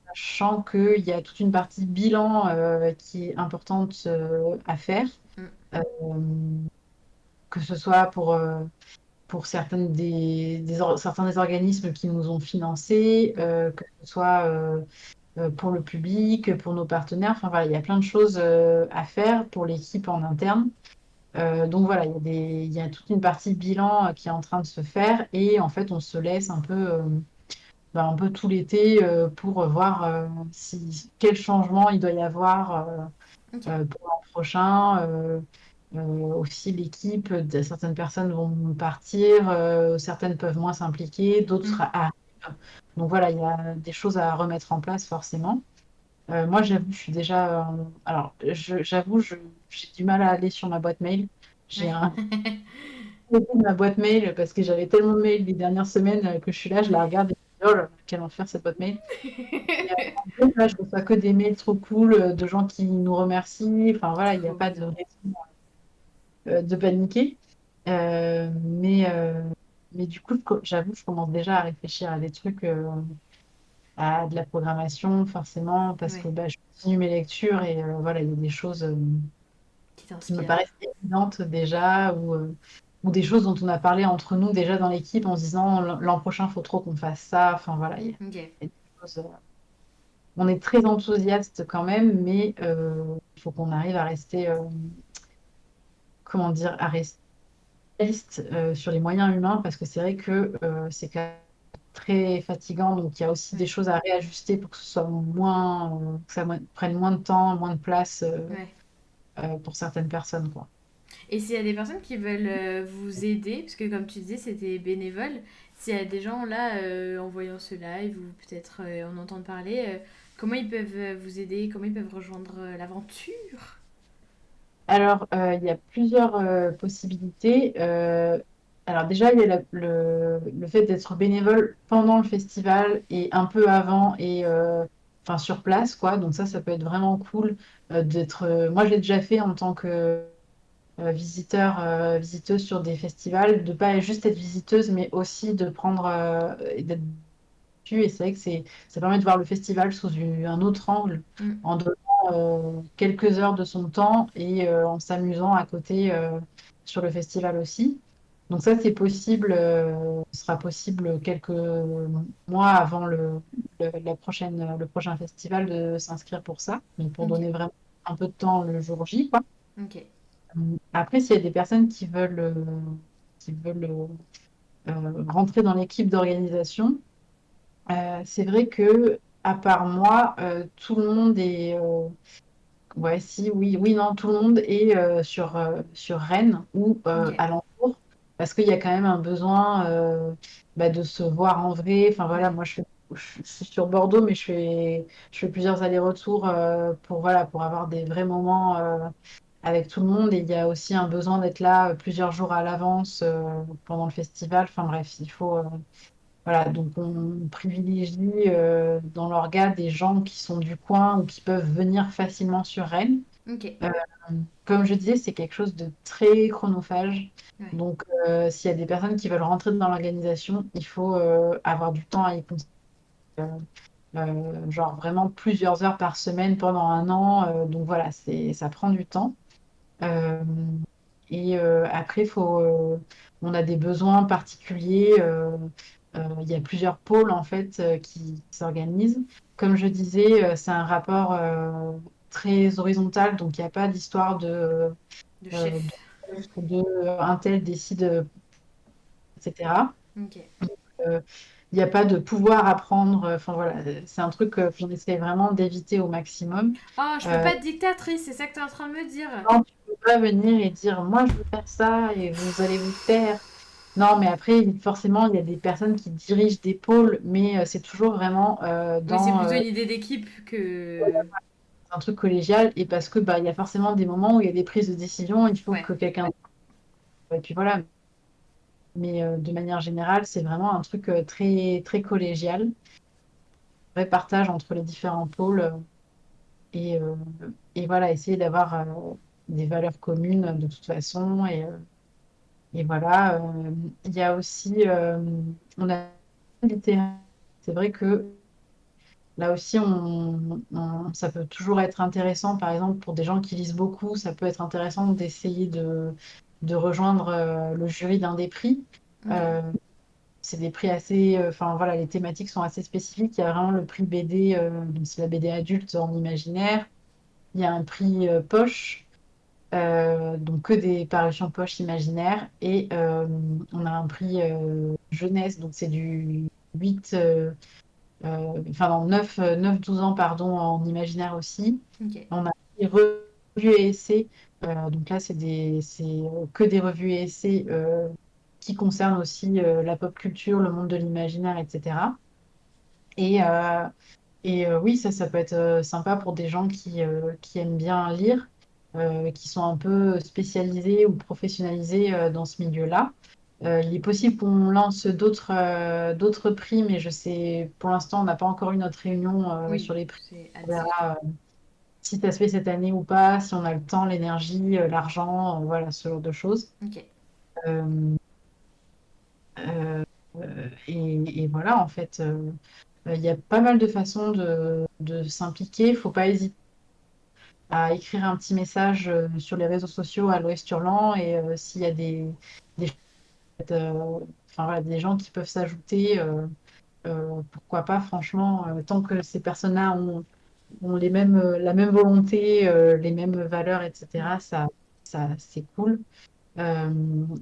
sachant qu'il y a toute une partie bilan qui est importante à faire, Mm. euh, que ce soit pour certains des organismes qui nous ont financés, Mm. que ce soit pour le public, pour nos partenaires. Enfin voilà, il y a plein de choses à faire pour l'équipe en interne. Donc voilà, il y a toute une partie bilan qui est en train de se faire et en fait, on se laisse un peu tout l'été pour voir quel changement il doit y avoir Ok. pour l'an prochain. Aussi l'équipe, certaines personnes vont partir, certaines peuvent moins s'impliquer, d'autres Mm. arrivent. Donc voilà, il y a des choses à remettre en place forcément. Moi, j'avoue, je suis déjà. Alors, j'avoue, j'ai du mal à aller sur ma boîte mail. J'ai Ouais. un de ma boîte mail parce que j'avais tellement de mails les dernières semaines que je suis là, je la Ouais. regarde et je me dis, oh là là, quel enfer cette boîte mail. Et, en fait, là, je reçois que des mails trop cool de gens qui nous remercient. Enfin voilà, il n'y a Trop pas de bien. raison de paniquer. Mais du coup, j'avoue, je commence déjà à réfléchir à des trucs, à de la programmation, forcément, parce que Ouais. bah, je continue mes lectures et voilà, il y a des choses Qui qui me t'inspire. paraissent évidentes déjà, ou des choses dont on a parlé entre nous déjà dans l'équipe en se disant l'an prochain, il faut trop qu'on fasse ça. Enfin voilà, Ok. il y a des choses, on est très enthousiaste quand même, mais il faut qu'on arrive à rester, comment dire, à rester réaliste sur les moyens humains parce que c'est vrai que c'est quand même très fatigant. Donc il y a aussi des Ouais. choses à réajuster pour que ce soit moins, que ça prenne moins de temps, moins de place Ouais. pour certaines personnes, quoi. Et s'il y a des personnes qui veulent vous aider, parce que comme tu disais, c'était bénévole, s'il y a des gens là, en voyant ce live ou peut-être en entendant parler, comment ils peuvent vous aider, comment ils peuvent rejoindre l'aventure? Alors, il y a plusieurs possibilités. Alors déjà, il y a le fait d'être bénévole pendant le festival et un peu avant et enfin sur place, quoi. Donc ça peut être vraiment cool d'être. Moi, je l'ai déjà fait en tant que visiteur, visiteuse sur des festivals, de pas juste être visiteuse, mais aussi de prendre et d'être dessus. Et c'est vrai que ça permet de voir le festival sous un autre angle, Mm. en donnant quelques heures de son temps et en s'amusant à côté sur le festival aussi. Donc ça, c'est possible, ce sera possible quelques mois avant le prochain festival de s'inscrire pour ça, mais pour Ok. donner vraiment un peu de temps le jour J, quoi. Ok. Après, s'il y a des personnes qui veulent rentrer dans l'équipe d'organisation, c'est vrai que, à part moi, tout le monde est. Ouais, si, oui, oui, non, tout le monde est sur Rennes ou Ok. alentour, parce qu'il y a quand même un besoin bah, de se voir en vrai. Enfin voilà, Ouais. moi je suis sur Bordeaux, mais je fais plusieurs allers-retours pour, voilà, pour avoir des vrais moments avec tout le monde. Et il y a aussi un besoin d'être là plusieurs jours à l'avance pendant le festival. Enfin bref, il faut. Voilà, donc on privilégie dans l'orga des gens qui sont du coin ou qui peuvent venir facilement sur Rennes. Ok. Euh, Comme je disais, c'est quelque chose de très chronophage. Ouais. Donc, s'il y a des personnes qui veulent rentrer dans l'organisation, il faut avoir du temps à y consacrer. Genre vraiment plusieurs heures par semaine pendant un an. Donc voilà, ça prend du temps. Euh, Après, on a des besoins particuliers. Il y a plusieurs pôles en fait qui s'organisent. Comme je disais, c'est un rapport très horizontal, donc il n'y a pas d'histoire De euh, chef. un tel décide, etc. Ok. Euh, Il n'y a pas de pouvoir à prendre. Enfin voilà, c'est un truc qu'on essaie vraiment d'éviter au maximum. Oh, je peux Euh, pas être dictatrice, c'est ça que t'es en train de me dire? non, tu ne peux pas venir et dire moi je veux faire ça et vous allez vous taire. Non, mais après, forcément, il y a des personnes qui dirigent des pôles, mais c'est toujours vraiment Oui, c'est dans plutôt une idée d'équipe que. un truc collégial et parce que bah, il y a forcément des moments où il y a des prises de décision, il faut Ouais. que quelqu'un. Et puis voilà. Mais de manière générale, c'est vraiment un truc très, très collégial, vrai partage entre les différents pôles et, euh, et voilà, essayer d'avoir des valeurs communes de toute façon. Et voilà, il y a aussi, on a c'est vrai que là aussi, ça peut toujours être intéressant, par exemple, pour des gens qui lisent beaucoup, ça peut être intéressant d'essayer de rejoindre le jury d'un des prix. Ok. Euh, c'est des prix assez, enfin voilà, les thématiques sont assez spécifiques. Il y a vraiment le prix BD, donc c'est la BD adulte en imaginaire. Il y a un prix poche, donc que des parutions poche imaginaires. Et on a un prix jeunesse, donc c'est du 8 enfin non, 9 12 ans, pardon, en imaginaire aussi. Ok. On a des revues et essais Donc là, que des revues et essais qui concernent aussi la pop culture, le monde de l'imaginaire, etc. Et, euh, oui, ça peut être sympa pour des gens qui aiment bien lire, qui sont un peu spécialisés ou professionnalisés dans ce milieu-là. Il est possible qu'on lance d'autres prix, mais je sais, pour l'instant, on n'a pas encore eu notre réunion Oui, sur les prix. c'est à On dire. verra si ça se fait cette année ou pas, si on a le temps, l'énergie, l'argent, voilà, ce genre de choses. Ok. Euh, et voilà, en fait, il y a pas mal de façons de s'impliquer. Il ne faut pas hésiter à écrire un petit message sur les réseaux sociaux à l'Ouest Hurlant et s'il y a des, enfin, voilà, des gens qui peuvent s'ajouter, pourquoi pas, franchement, tant que ces personnes-là ont la même volonté, les mêmes valeurs, Mm, etc., ça c'est cool. Euh,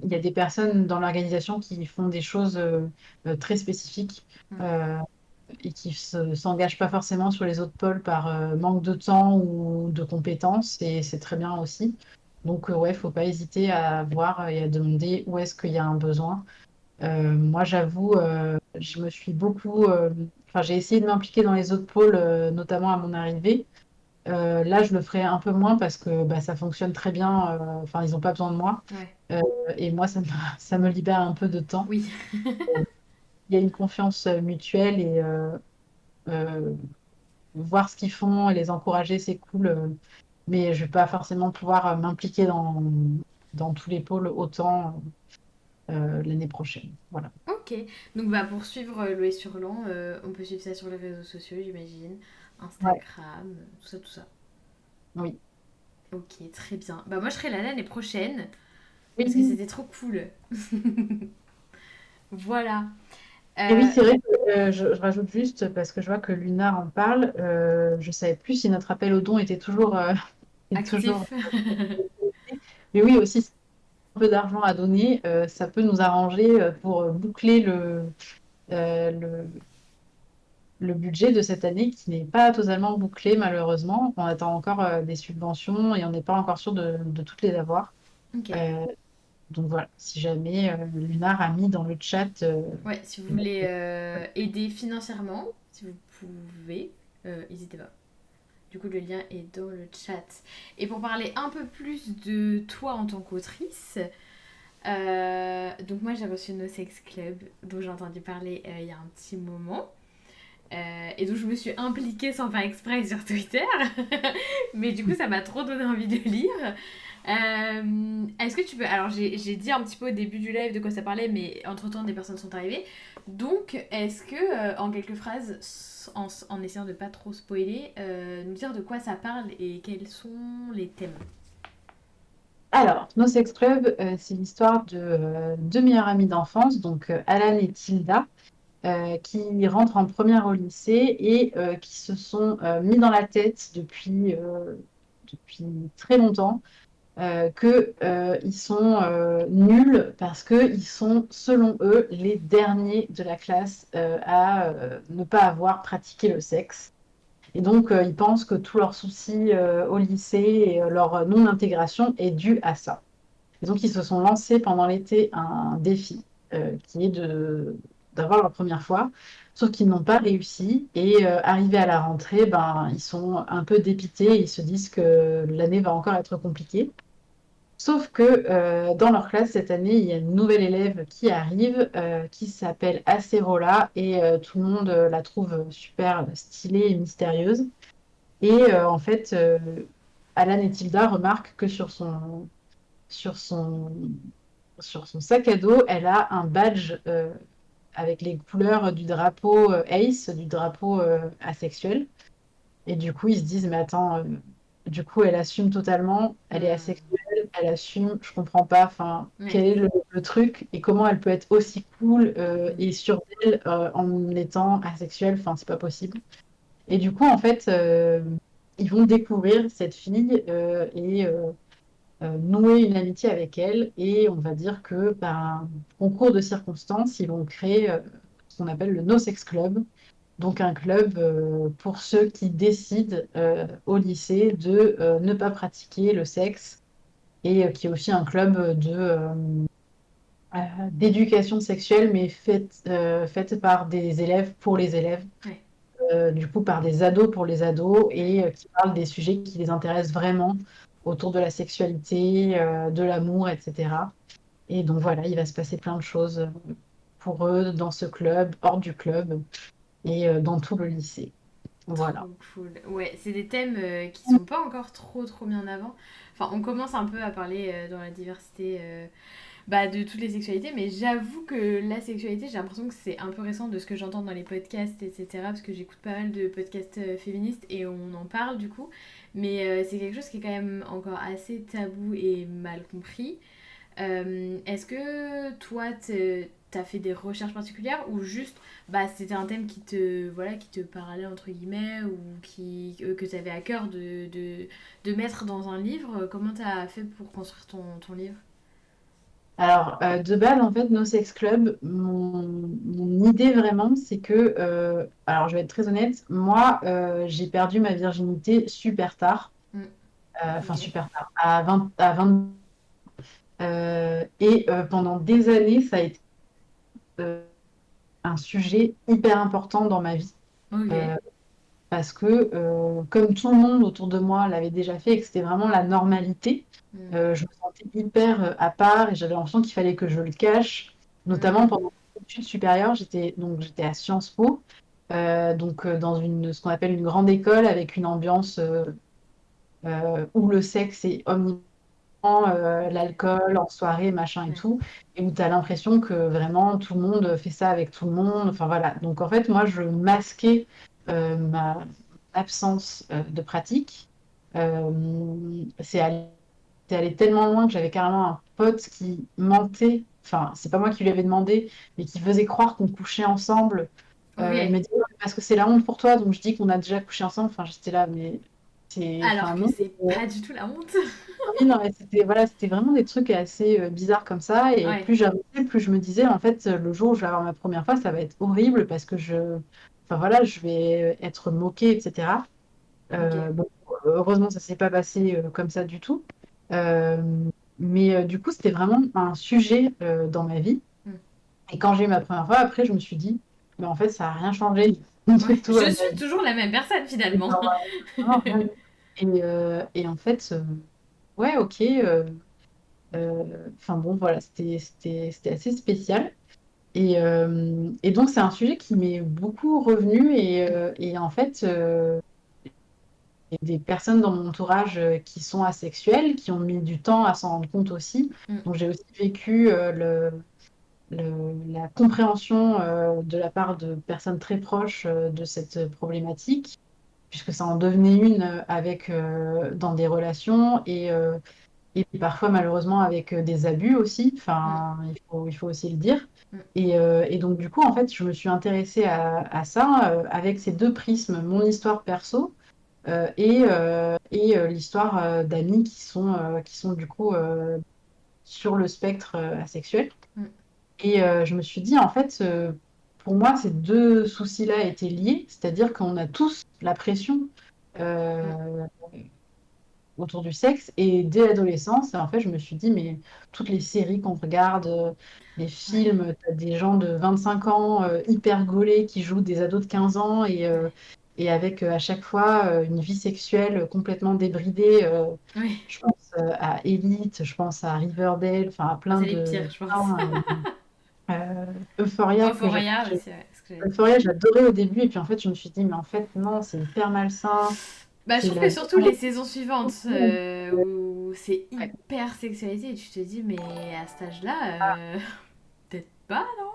il y a des personnes dans l'organisation qui font des choses très spécifiques mm. euh, et qui s'engagent pas forcément sur les autres pôles par manque de temps ou de compétences, et c'est très bien aussi. Donc, ouais, faut pas hésiter à voir et à demander où est-ce qu'il y a un besoin. Moi, j'avoue, je me suis beaucoup. Enfin, j'ai essayé de m'impliquer dans les autres pôles, notamment à mon arrivée. Là, je le ferai un peu moins parce que bah, ça fonctionne très bien. Enfin, ils n'ont pas besoin de moi. Ouais. Euh, et moi, ça me libère un peu de temps. Oui. Il y a une confiance mutuelle et euh, voir ce qu'ils font et les encourager, c'est cool. Mais je vais pas forcément pouvoir m'impliquer dans tous les pôles autant l'année prochaine. Voilà. Ok. Donc bah pour suivre Loé Surlan, on peut suivre ça sur les réseaux sociaux, j'imagine. Ouais, Instagram, tout ça, tout ça. oui. Ok, très bien. Bah moi je serai là l'année prochaine parce que Oui. c'était trop cool. Voilà. Et oui, Euh, c'est vrai que je rajoute juste parce que je vois que Luna en parle. Je savais plus si notre appel au don était toujours, est toujours. actif. Mais oui, aussi, si on a un peu d'argent à donner, ça peut nous arranger pour boucler le, le budget de cette année qui n'est pas totalement bouclé, malheureusement. On attend encore des subventions et on n'est pas encore sûr de toutes les avoir. Ok. Euh, donc voilà, si jamais Lunar a mis dans le chat. Ouais, si vous voulez aider financièrement, si vous pouvez, n'hésitez pas. Du coup, le lien est dans le chat. Et pour parler un peu plus de toi en tant qu'autrice, donc moi j'ai reçu No Sex Club, dont j'ai entendu parler il y a un petit moment. Et donc je me suis impliquée sans faire exprès sur Twitter. Mais du coup, ça m'a trop donné envie de lire. Est-ce que tu peux... Alors, j'ai dit un petit peu au début du live de quoi ça parlait, mais entre-temps, des personnes sont arrivées. Donc, est-ce que, en quelques phrases, en essayant de pas trop spoiler, nous dire de quoi ça parle et quels sont les thèmes? Alors, No Sex Club, c'est l'histoire de deux meilleurs amis d'enfance, donc Alan et Tilda, qui rentrent en première au lycée et qui se sont mis dans la tête depuis très longtemps que ils sont nuls parce qu'ils sont, selon eux, les derniers de la classe à ne pas avoir pratiqué le sexe. Et donc, ils pensent que tous leurs soucis au lycée et leur non-intégration est dû à ça. Et donc, ils se sont lancés pendant l'été un défi qui est d'avoir leur première fois, sauf qu'ils n'ont pas réussi. Et arrivés à la rentrée, ben, ils sont un peu dépités. Ils se disent que l'année va encore être compliquée. Sauf que dans leur classe, cette année, il y a une nouvelle élève qui arrive, qui s'appelle Acerola, et tout le monde la trouve super stylée et mystérieuse. Et en fait, Alan et Tilda remarquent que sur son, sur son sac à dos, elle a un badge avec les couleurs du drapeau ACE, du drapeau asexuel. Et du coup, ils se disent, mais attends, du coup, elle assume totalement, elle est Hmm. asexuelle, elle assume, je comprends pas, enfin, Ouais. quel est le truc et comment elle peut être aussi cool Hmm. et sûre d'elle en étant asexuelle, enfin, c'est pas possible. Et du coup, en fait, ils vont découvrir cette fille et nouer une amitié avec elle. Et on va dire que par un concours de circonstances, ils vont créer ce qu'on appelle le No Sex Club. Donc un club pour ceux qui décident au lycée de ne pas pratiquer le sexe et qui est aussi un club d'éducation sexuelle, mais faite par des élèves pour les élèves, Ouais. du coup par des ados pour les ados, Ouais. et qui parlent des sujets qui les intéressent vraiment autour de la sexualité, de l'amour, etc. Et donc voilà, il va se passer plein de choses pour eux dans ce club, hors du club, et dans tout le lycée. Voilà. Trop cool. Ouais, c'est des thèmes qui sont pas encore trop mis en avant. Enfin, on commence un peu à parler dans la diversité bah, de toutes les sexualités, mais j'avoue que la sexualité, j'ai l'impression que c'est un peu récent de ce que j'entends dans les podcasts, etc. Parce que j'écoute pas mal de podcasts féministes et on en parle du coup. Mais c'est quelque chose qui est quand même encore assez tabou et mal compris. Est-ce que toi, t'as fait des recherches particulières ou juste bah, c'était un thème qui te, voilà, qui te parlait entre guillemets ou que tu avais à cœur de mettre dans un livre? Comment t'as fait pour construire ton livre? Alors, de base, en fait, No Sex Club, mon idée vraiment, c'est que, alors je vais être très honnête, moi, j'ai perdu ma virginité super tard, Mm, enfin ok. super tard, à 20 et pendant des années, ça a été euh, un sujet hyper important dans ma vie. Ok. Euh, Parce que, comme tout le monde autour de moi l'avait déjà fait et que c'était vraiment la normalité, Mm, je me sentais hyper à part et j'avais l'impression qu'il fallait que je le cache, notamment mm, pendant mes études supérieures. J'étais à Sciences Po, dans ce qu'on appelle une grande école avec une ambiance où le sexe est omniprésent, l'alcool en soirée, machin et ouais. tout, et où tu as l'impression que vraiment tout le monde fait ça avec tout le monde. Enfin voilà. Donc en fait, moi, je masquais ma absence de pratique. C'est allé tellement loin que j'avais carrément un pote qui mentait. Enfin, c'est pas moi qui lui avais demandé, mais qui faisait croire qu'on couchait ensemble. Il Ok. m'a dit, ouais, parce que c'est la honte pour toi, donc je dis qu'on a déjà couché ensemble. Enfin, j'étais là, mais c'est. Alors Enfin, que non. c'est pas du tout la honte. Oui, non, mais c'était vraiment des trucs assez bizarres comme ça. Et Ouais. plus j'avançais, plus je me disais, en fait, le jour où je vais avoir ma première fois, ça va être horrible parce que enfin voilà, je vais être moquée, etc. Ok. Bon, heureusement, ça s'est pas passé comme ça du tout. Euh, mais du coup, c'était vraiment un sujet dans ma vie. Mm. Et quand j'ai eu ma première fois, après, je me suis dit, mais en fait, ça n'a rien changé Ouais. du tout à Je ma suis vie. toujours la même personne Et finalement. genre, vraiment rien. Et en fait, ouais, ok. Enfin bon, voilà, c'était assez spécial. Et donc, c'est un sujet qui m'est beaucoup revenu. Et en fait, il y a des personnes dans mon entourage qui sont asexuelles, qui ont mis du temps à s'en rendre compte aussi. Mm. Donc, j'ai aussi vécu la compréhension de la part de personnes très proches de cette problématique, puisque ça en devenait une dans des relations et parfois malheureusement avec des abus aussi, Mm. enfin, il faut aussi le dire. Mm. Et donc du coup, en fait, je me suis intéressée à ça avec ces deux prismes, mon histoire perso et l'histoire d'amis qui sont du coup sur le spectre asexuel. Mm. Et je me suis dit, en fait, pour moi, ces deux soucis-là étaient liés, c'est-à-dire qu'on a tous la pression Mm. euh, autour du sexe. Et dès l'adolescence, en fait, je me suis dit, mais toutes les séries qu'on regarde, les Ouais. films, t'as des gens de 25 ans hyper gaulés qui jouent des ados de 15 ans Ouais. et avec à chaque fois une vie sexuelle complètement débridée. Ouais. Je pense à Elite, je pense à Riverdale, enfin à Moi, plein c'est les de... pires, je pense. Euphoria, Euphoria, ouais, c'est vrai, ce que j'allais dire. Euphoria, j'adorais au début, et puis en fait, je me suis dit, mais en fait, non, c'est hyper malsain, Bah, je c'est trouve la que surtout violence. les saisons suivantes où c'est Ouais. hyper sexualisé et tu te dis, mais à cet âge-là, peut-être pas, non?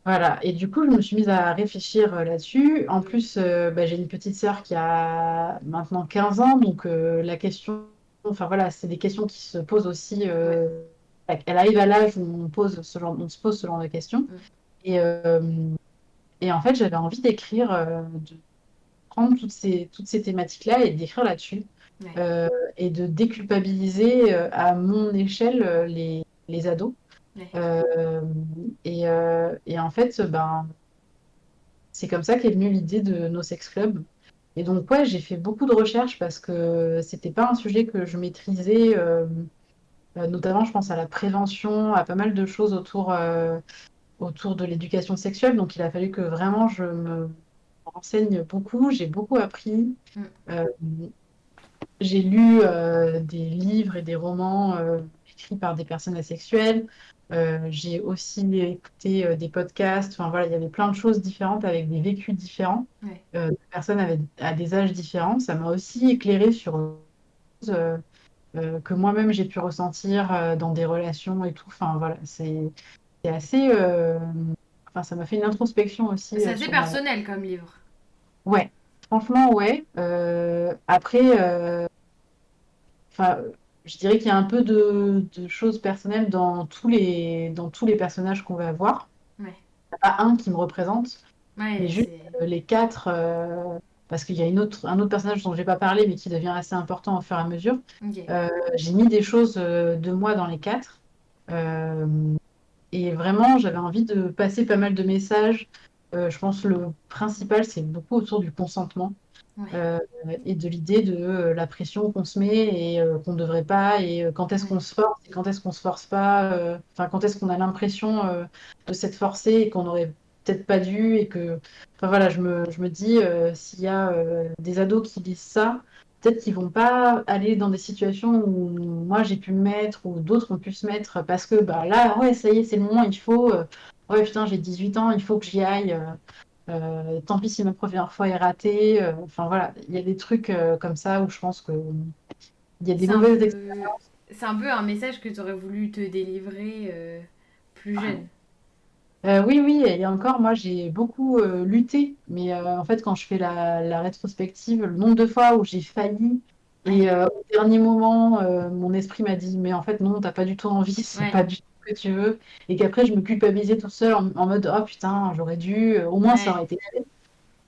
Voilà, et du coup, je me suis mise à réfléchir là-dessus. En plus, bah, j'ai une petite sœur qui a maintenant 15 ans, donc la question, enfin voilà, c'est des questions qui se posent aussi. Ouais. Elle arrive à l'âge où on se pose ce genre de questions. Mm. Et, en fait, j'avais envie d'écrire, de prendre toutes ces thématiques-là et d'écrire là-dessus, Ouais. euh, et de déculpabiliser à mon échelle les ados. Ouais. Euh, et en fait, ben, c'est comme ça qu'est venue l'idée de No Sex Club. Et donc, ouais, j'ai fait beaucoup de recherches parce que c'était pas un sujet que je maîtrisais Notamment, je pense à la prévention, à pas mal de choses autour de l'éducation sexuelle. Donc, il a fallu que vraiment je me renseigne beaucoup. J'ai beaucoup appris. Mm. Euh, j'ai lu des livres et des romans écrits par des personnes asexuelles. J'ai aussi écouté des podcasts. Enfin, voilà, il y avait plein de choses différentes avec des vécus différents, Ouais. de personnes à des âges différents. Ça m'a aussi éclairé sur euh, que moi-même j'ai pu ressentir dans des relations et tout. Enfin, voilà, c'est assez. Enfin, ça m'a fait une introspection aussi C'est assez sur ma. personnel comme livre. Ouais, franchement, ouais. Après, enfin, je dirais qu'il y a un peu de choses personnelles dans tous les personnages qu'on va voir. Ouais. Il n'y a pas un qui me représente, mais Ouais, juste c'est. les quatre, parce qu'il y a un autre personnage dont je n'ai pas parlé, mais qui devient assez important au fur et à mesure. Ok. J'ai mis des choses de moi dans les quatre. Euh, et vraiment, j'avais envie de passer pas mal de messages. Je pense que le principal, c'est beaucoup autour du consentement Ouais. euh, et de l'idée de la pression qu'on se met et qu'on ne devrait pas, et quand est-ce qu'on Ouais. se force et quand est-ce qu'on se force pas, enfin quand est-ce qu'on a l'impression de s'être forcé et qu'on n'aurait peut-être pas dû, et que, enfin voilà, je me dis, s'il y a des ados qui lisent ça, peut-être qu'ils vont pas aller dans des situations où moi j'ai pu me mettre, ou d'autres ont pu se mettre, parce que bah là, ouais, ça y est, c'est le moment, il faut, ouais, putain, j'ai 18 ans, il faut que j'y aille. Tant pis si ma première fois est ratée. Enfin voilà, il y a des trucs comme ça où je pense que il y a des C'est un mauvaises expériences. peu. C'est un peu un message que tu aurais voulu te délivrer plus jeune. Oui, oui, et encore, moi j'ai beaucoup lutté, mais en fait, quand je fais la rétrospective, le nombre de fois où j'ai failli, et Ouais. au dernier moment, mon esprit m'a dit, mais en fait, non, t'as pas du tout envie, c'est Ouais. pas du tout ce que tu veux. Et qu'après, je me culpabilisais tout seul en mode, oh putain, j'aurais dû, au moins ça Ouais. aurait été fait.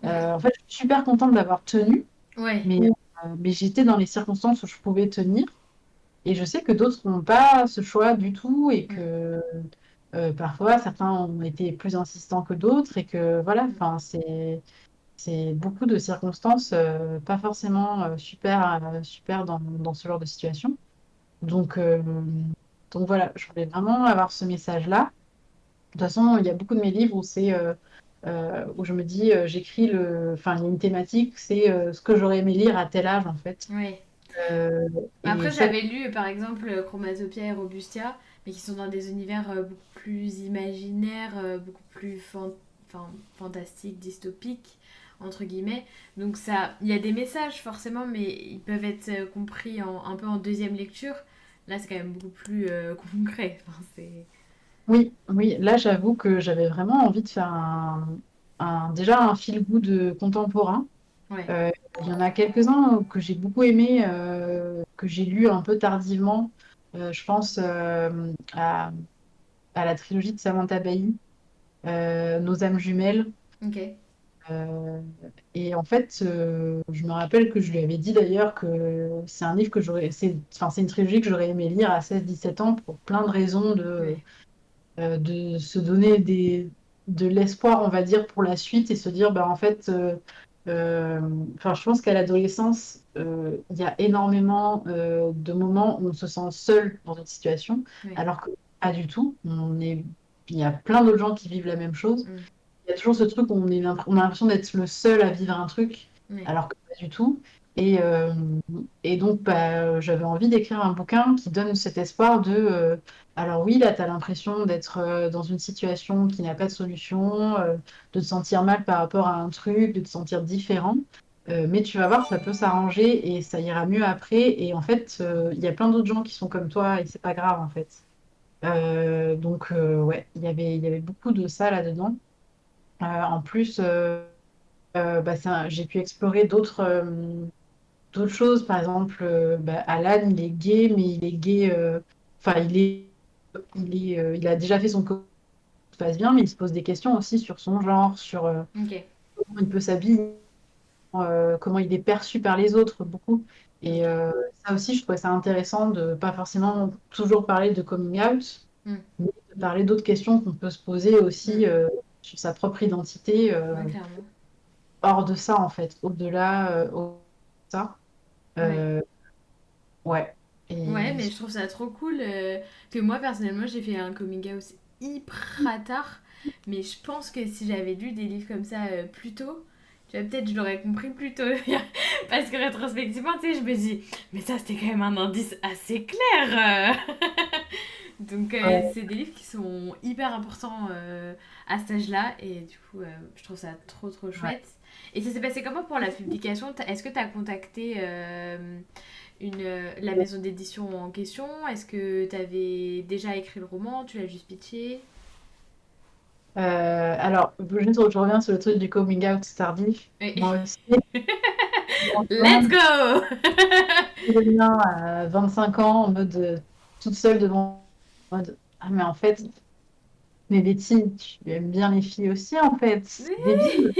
En fait, je suis super contente d'avoir tenu. Ouais. Mais j'étais dans les circonstances où je pouvais tenir. Et je sais que d'autres n'ont pas ce choix du tout, et Mm. que parfois certains ont été plus insistants que d'autres, et que voilà, Mm. enfin, c'est beaucoup de circonstances pas forcément super dans ce genre de situation. Donc, euh, donc voilà, je voulais vraiment avoir ce message-là. De toute façon, il y a beaucoup de mes livres où je me dis, j'écris enfin, il y a une thématique, c'est ce que j'aurais aimé lire à tel âge en fait. Ouais. Euh, et Après, chaque j'avais lu par exemple Chromatopia et Robustia, mais qui sont dans des univers beaucoup plus imaginaires, beaucoup plus enfin, fantastiques, dystopiques, entre guillemets. Donc, ça, il y a des messages forcément, mais ils peuvent être compris un peu en deuxième lecture. Là, c'est quand même beaucoup plus concret. Enfin, c'est. Oui, oui, là j'avoue que j'avais vraiment envie de faire déjà un feel-good contemporain. Ouais, Euh, il y en a quelques-uns que j'ai beaucoup aimés, que j'ai lus un peu tardivement. Je pense à la trilogie de Samantha Bailly, Nos âmes jumelles. ok. Euh, et en fait, je me rappelle que je lui avais dit d'ailleurs que c'est un livre que enfin, c'est une trilogie que j'aurais aimé lire à 16-17 ans, pour plein de raisons Ouais, de se donner de l'espoir, on va dire, pour la suite, et se dire, bah, en fait, euh, enfin, je pense qu'à l'adolescence, il y a énormément de moments où on se sent seul dans une situation, ouais. alors que pas du tout. Il y a plein d'autres gens qui vivent la même chose. Mm, Il y a toujours ce truc où on a l'impression d'être le seul à vivre un truc, ouais. alors que pas du tout. Et, euh, et donc, bah, j'avais envie d'écrire un bouquin qui donne cet espoir alors oui, là, tu as l'impression d'être dans une situation qui n'a pas de solution, de te sentir mal par rapport à un truc, de te sentir différent. Mais tu vas voir, ça peut s'arranger et ça ira mieux après. Et en fait, il y a plein d'autres gens qui sont comme toi, et c'est pas grave, en fait. Ouais, il y avait beaucoup de ça là-dedans. En plus, bah, j'ai pu explorer d'autres choses. Par exemple, bah, Alan, il est gay, mais il est gay. Enfin, il a déjà fait son corps, ça se passe bien, mais il se pose des questions aussi sur son genre, sur Ok. comment il peut s'habiller, comment il est perçu par les autres, beaucoup. Et Ok. ça aussi, je trouvais ça intéressant de pas forcément toujours parler de coming out, Mm, mais de parler d'autres questions qu'on peut se poser mm. aussi sur sa propre identité. Ouais, clairement. Hors de ça, en fait, au-delà de ça. Ouais. Euh, ouais. Ouais, Et mais je trouve ça trop cool que moi, personnellement, j'ai fait un coming out hyper tard. Mais je pense que si j'avais lu des livres comme ça plus tôt, tu vois, peut-être je l'aurais compris plus tôt. Parce que rétrospectivement, tu sais, je me dis, mais ça, c'était quand même un indice assez clair. Donc, ouais, c'est des livres qui sont hyper importants à cet âge-là. Et du coup, je trouve ça trop, trop ouais. chouette. Et ça s'est passé comment pour la publication? Est-ce que tu as contacté la maison d'édition en question? Est-ce que tu avais déjà écrit le roman? Tu l'as juste pitché? Alors, juste, je reviens sur le truc du coming out tardif. Oui. Moi aussi, Let's franchement, go! je reviens à 25 ans en mode toute seule devant, en mode, ah mais en fait, mais Betty, tu aimes bien les filles aussi en fait, c'est débile.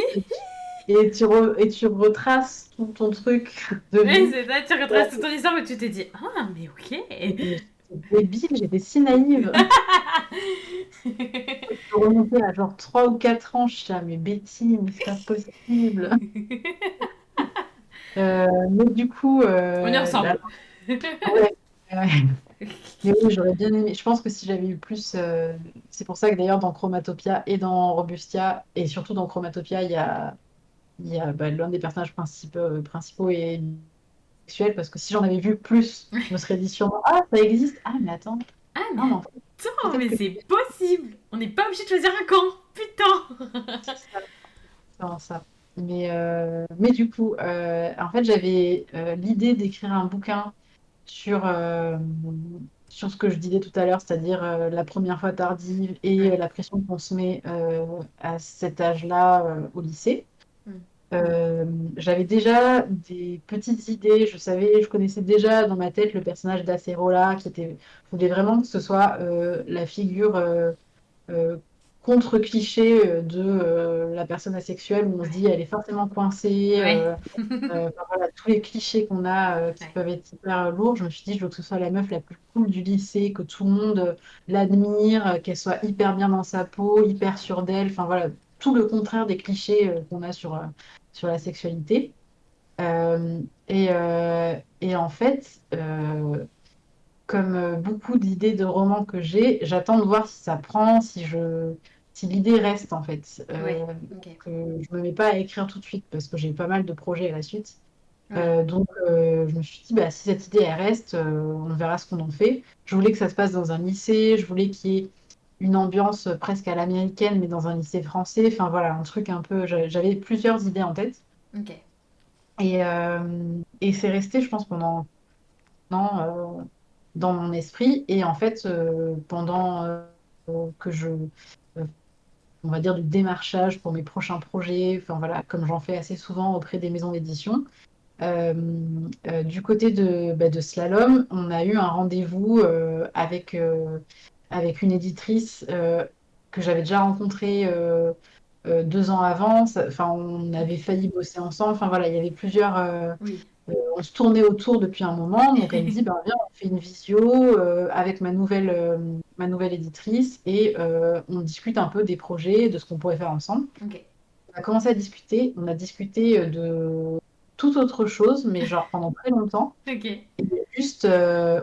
Et tu retraces tout ton truc de Oui, vie. c'est ça, tu retraces toute ton histoire, mais tu te dis, ah, mais ok. Mais j'étais débile, j'étais si naïve. Je remontais à genre 3 ou 4 ans, je suis là, mais Betty, mais c'est pas possible. Mais du coup, On y là, ressemble. ouais, ouais. Mais oui, j'aurais bien aimé. Je pense que si j'avais eu plus. C'est pour ça que d'ailleurs, dans Chromatopia et dans Robustia, et surtout dans Chromatopia, il y a l'un des personnages principaux est sexuel, parce que si j'en avais vu plus, je me serais dit sûrement, ah, ça existe. Ah, mais attends. Ah, mais Ah, mais en fait, attends, peut-être mais que c'est possible! On n'est pas obligé de choisir un camp! Putain! c'est ça. Enfin, ça. Mais du coup, en fait, j'avais l'idée d'écrire un bouquin sur, euh, sur ce que je disais tout à l'heure, c'est-à-dire la première fois tardive et Ouais. la pression qu'on se met à cet âge-là au lycée. Mm. Euh, J'avais déjà des petites idées, je connaissais déjà dans ma tête le personnage d'Acerola, je voulais vraiment que ce soit la figure euh, contre-cliché de la personne asexuelle où on se Ouais. dit elle est forcément coincée, Ouais. enfin, voilà, tous les clichés qu'on a qui Ouais. peuvent être hyper lourds. Je me suis dit, je veux que ce soit la meuf la plus cool du lycée, que tout le monde l'admire, qu'elle soit hyper bien dans sa peau, hyper sûre d'elle, enfin voilà, tout le contraire des clichés qu'on a sur la sexualité. Et en fait, comme beaucoup d'idées de romans que j'attends de voir si ça prend, si l'idée reste en fait. Ouais. Ok. Je me mets pas à écrire tout de suite parce que j'ai pas mal de projets à la suite. Oui. Donc je me suis dit, bah, si cette idée elle reste, on verra ce qu'on en fait. Je voulais que ça se passe dans un lycée, je voulais qu'il y ait une ambiance presque à l'américaine, mais dans un lycée français. Enfin voilà, un truc un peu. J'avais plusieurs idées en tête. Ok. Et c'est resté, je pense, pendant un an dans mon esprit. Et en fait, pendant que on va dire, du démarchage pour mes prochains projets, enfin voilà, comme j'en fais assez souvent auprès des maisons d'édition, euh, du côté de Slalom, on a eu un rendez-vous avec une éditrice que j'avais déjà rencontrée 2 ans avant. Enfin, on Ok. avait failli bosser ensemble. Enfin voilà, il y avait plusieurs. Oui. On se tournait autour depuis un moment. Donc elle me dit, ben, viens, on fait une visio avec ma nouvelle éditrice et on discute un peu des projets, de ce qu'on pourrait faire ensemble. Ok. On a commencé à discuter. On a discuté de toute autre chose, mais genre pendant très longtemps. Ok. Et juste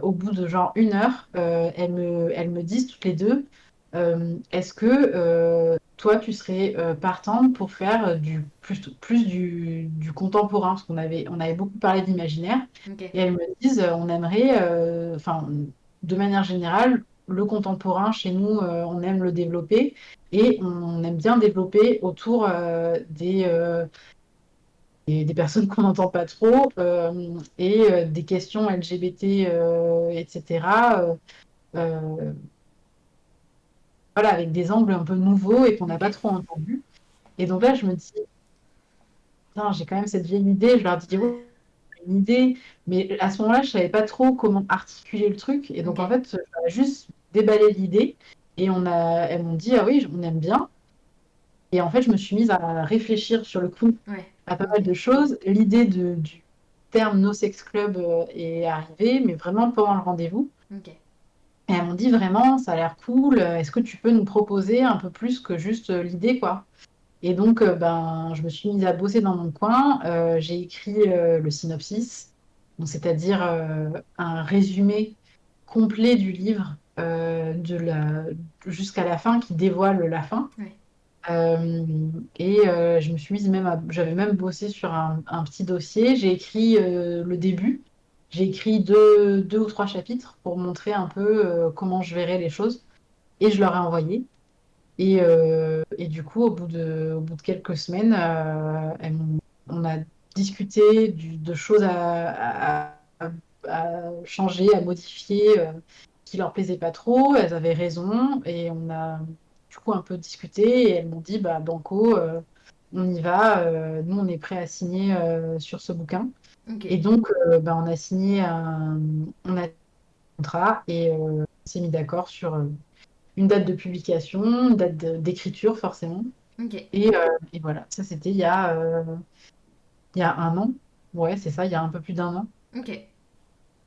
au bout de genre 1 heure, elles me disent toutes les deux, est-ce que toi, tu serais partante pour faire plus du contemporain, parce on avait beaucoup parlé d'imaginaire, Ok. et elles me disent, on aimerait, enfin, de manière générale, le contemporain, chez nous, on aime le développer, et on aime bien développer autour des personnes qu'on n'entend pas trop et des questions LGBT, etc. euh, voilà, avec des angles un peu nouveaux et qu'on n'a Ok. pas trop entendus. Et donc là, je me dis, putain, j'ai quand même cette vieille idée. Je leur dis, oui, j'ai une idée. Mais à ce moment-là, je savais pas trop comment articuler le truc. Et donc, Ok. en fait, j'ai juste déballé l'idée. Et elles m'ont dit, ah oui, on aime bien. Et en fait, je me suis mise à réfléchir sur le coup Ouais. à pas Ok. mal de choses. L'idée du terme No Sex Club est arrivée, mais vraiment pendant le rendez-vous. Ok. Et elles m'ont dit vraiment, ça a l'air cool. Est-ce que tu peux nous proposer un peu plus que juste l'idée, quoi? Et donc, ben, je me suis mise à bosser dans mon coin. J'ai écrit le synopsis. Donc, c'est-à-dire un résumé complet du livre jusqu'à la fin qui dévoile la fin. Ouais. Je me suis mise j'avais même bossé sur un petit dossier. J'ai écrit le début. J'ai écrit deux ou trois chapitres pour montrer un peu comment je verrais les choses. Et je leur ai envoyé. Et du coup, au bout de quelques semaines, on a discuté de choses à changer, à modifier, qui leur plaisaient pas trop. Elles avaient raison. Et on a du coup un peu discuté. Et elles m'ont dit, bah, Banco, on y va. Nous, on est prêts à signer sur ce bouquin. Ok. Et donc, bah, on a signé un contrat et on s'est mis d'accord sur une date de publication, une date d'écriture forcément. Ok. Et voilà, ça c'était il y a un an. Ouais, c'est ça, il y a un peu plus d'un an. Ok.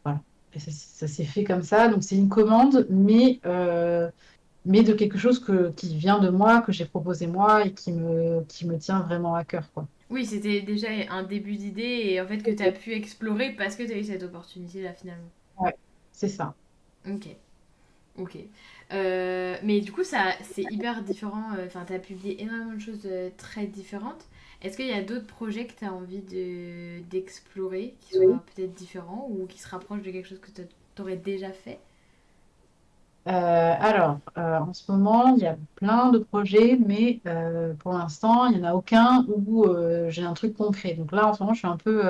Voilà. Et ça s'est fait comme ça. Donc c'est une commande, mais de quelque chose qui vient de moi, que j'ai proposé moi et qui me tient vraiment à cœur, quoi. Oui, c'était déjà un début d'idée et en fait que tu as pu explorer parce que tu as eu cette opportunité-là finalement. Ouais, c'est ça. Ok. Ok. Mais du coup, ça, c'est hyper différent. Enfin, tu as publié énormément de choses très différentes. Est-ce qu'il y a d'autres projets que tu as envie d'explorer qui Oui. soient peut-être différents ou qui se rapprochent de quelque chose que tu aurais déjà fait? En ce moment, il y a plein de projets, mais pour l'instant, il n'y en a aucun où j'ai un truc concret. Donc là, en ce moment, je suis un peu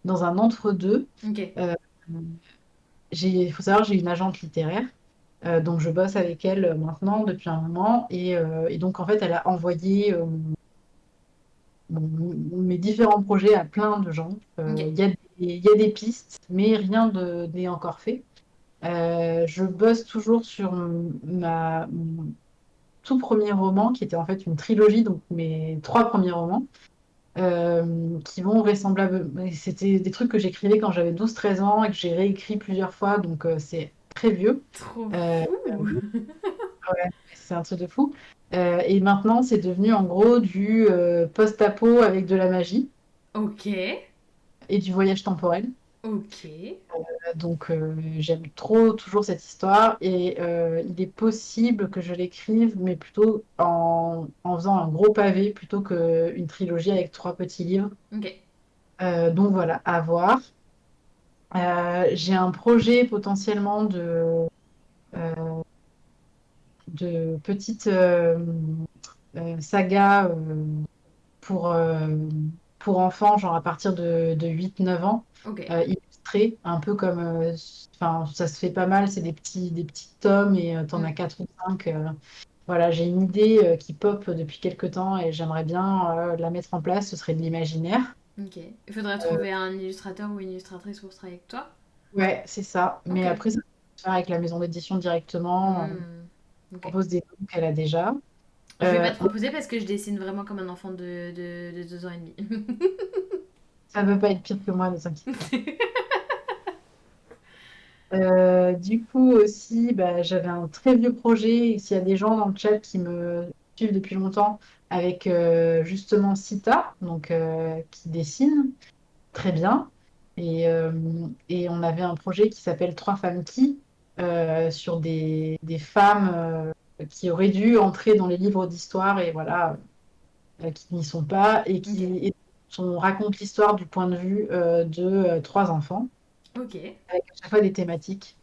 dans un entre-deux. Ok. Euh, il faut savoir, j'ai une agente littéraire, donc je bosse avec elle maintenant depuis un moment. Et donc, en fait, elle a envoyé mes différents projets à plein de gens. Ok. Il y a des pistes, mais rien n'est encore fait. Je bosse toujours sur mon tout premier roman, qui était en fait une trilogie, donc mes trois premiers romans, qui vont vraisemblablement. C'était des trucs que j'écrivais quand j'avais 12-13 ans et que j'ai réécrit plusieurs fois, donc c'est très vieux. Trop Euh, fou! ouais, c'est un truc de fou. Et maintenant, c'est devenu en gros du post-apo avec de la magie Ok. et du voyage temporel. Ok. Donc j'aime trop toujours cette histoire et il est possible que je l'écrive, mais plutôt en faisant un gros pavé plutôt qu'une trilogie avec trois petits livres. Ok. Donc voilà, à voir. J'ai un projet potentiellement de petite saga pour, euh, pour enfants, genre à partir de 8-9 ans, Ok. illustré, un peu comme, enfin, ça se fait pas mal, c'est des petits tomes et t'en Mm. as 4 ou 5. Voilà, j'ai une idée qui pop depuis quelque temps et j'aimerais bien la mettre en place, ce serait de l'imaginaire. Ok. Il faudrait Euh, trouver un illustrateur ou une illustratrice pour travailler avec toi. ouais, c'est ça. Ok. Mais après, ça peut se faire avec la maison d'édition directement. Hmm. Ok. Propose des noms qu'elle a déjà. Je vais pas Euh, te proposer parce que je dessine vraiment comme un enfant de 2 ans et demi. Ça ne peut pas être pire que moi, ne t'inquiète pas. Du coup aussi, bah, j'avais un très vieux projet. S'il y a des gens dans le chat qui me suivent depuis longtemps, avec justement Sita, donc qui dessine très bien. Et on avait un projet qui s'appelle Trois femmes qui, sur des femmes qui auraient dû entrer dans les livres d'histoire et voilà, qui n'y sont pas Ok. on raconte l'histoire du point de vue de trois enfants, Ok. avec à chaque fois des thématiques.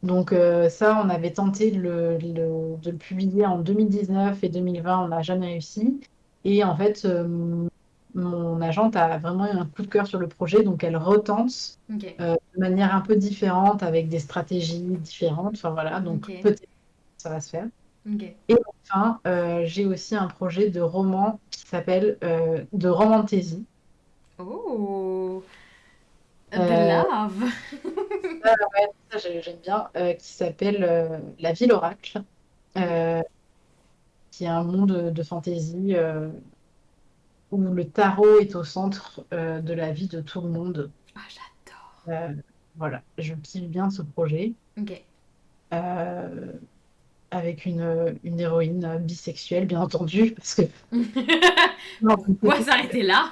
Donc ça, on avait tenté de le publier en 2019 et 2020, on n'a jamais réussi. Et en fait, mon agente a vraiment eu un coup de cœur sur le projet, donc elle retente Ok. de manière un peu différente, avec des stratégies différentes. Enfin voilà, donc Ok. peut-être que ça va se faire. Ok. Et enfin, j'ai aussi un projet de roman qui s'appelle de romantaisie. Oh, the Euh, love. Ça, j'aime bien, qui s'appelle La Ville Oracle, Ok. euh, qui est un monde de fantaisie où le tarot est au centre de la vie de tout le monde. Ah, j'adore. Euh, voilà, je kiffe bien ce projet, Ok. euh, avec une héroïne bisexuelle, bien entendu, parce que non, Pourquoi s'arrêter là?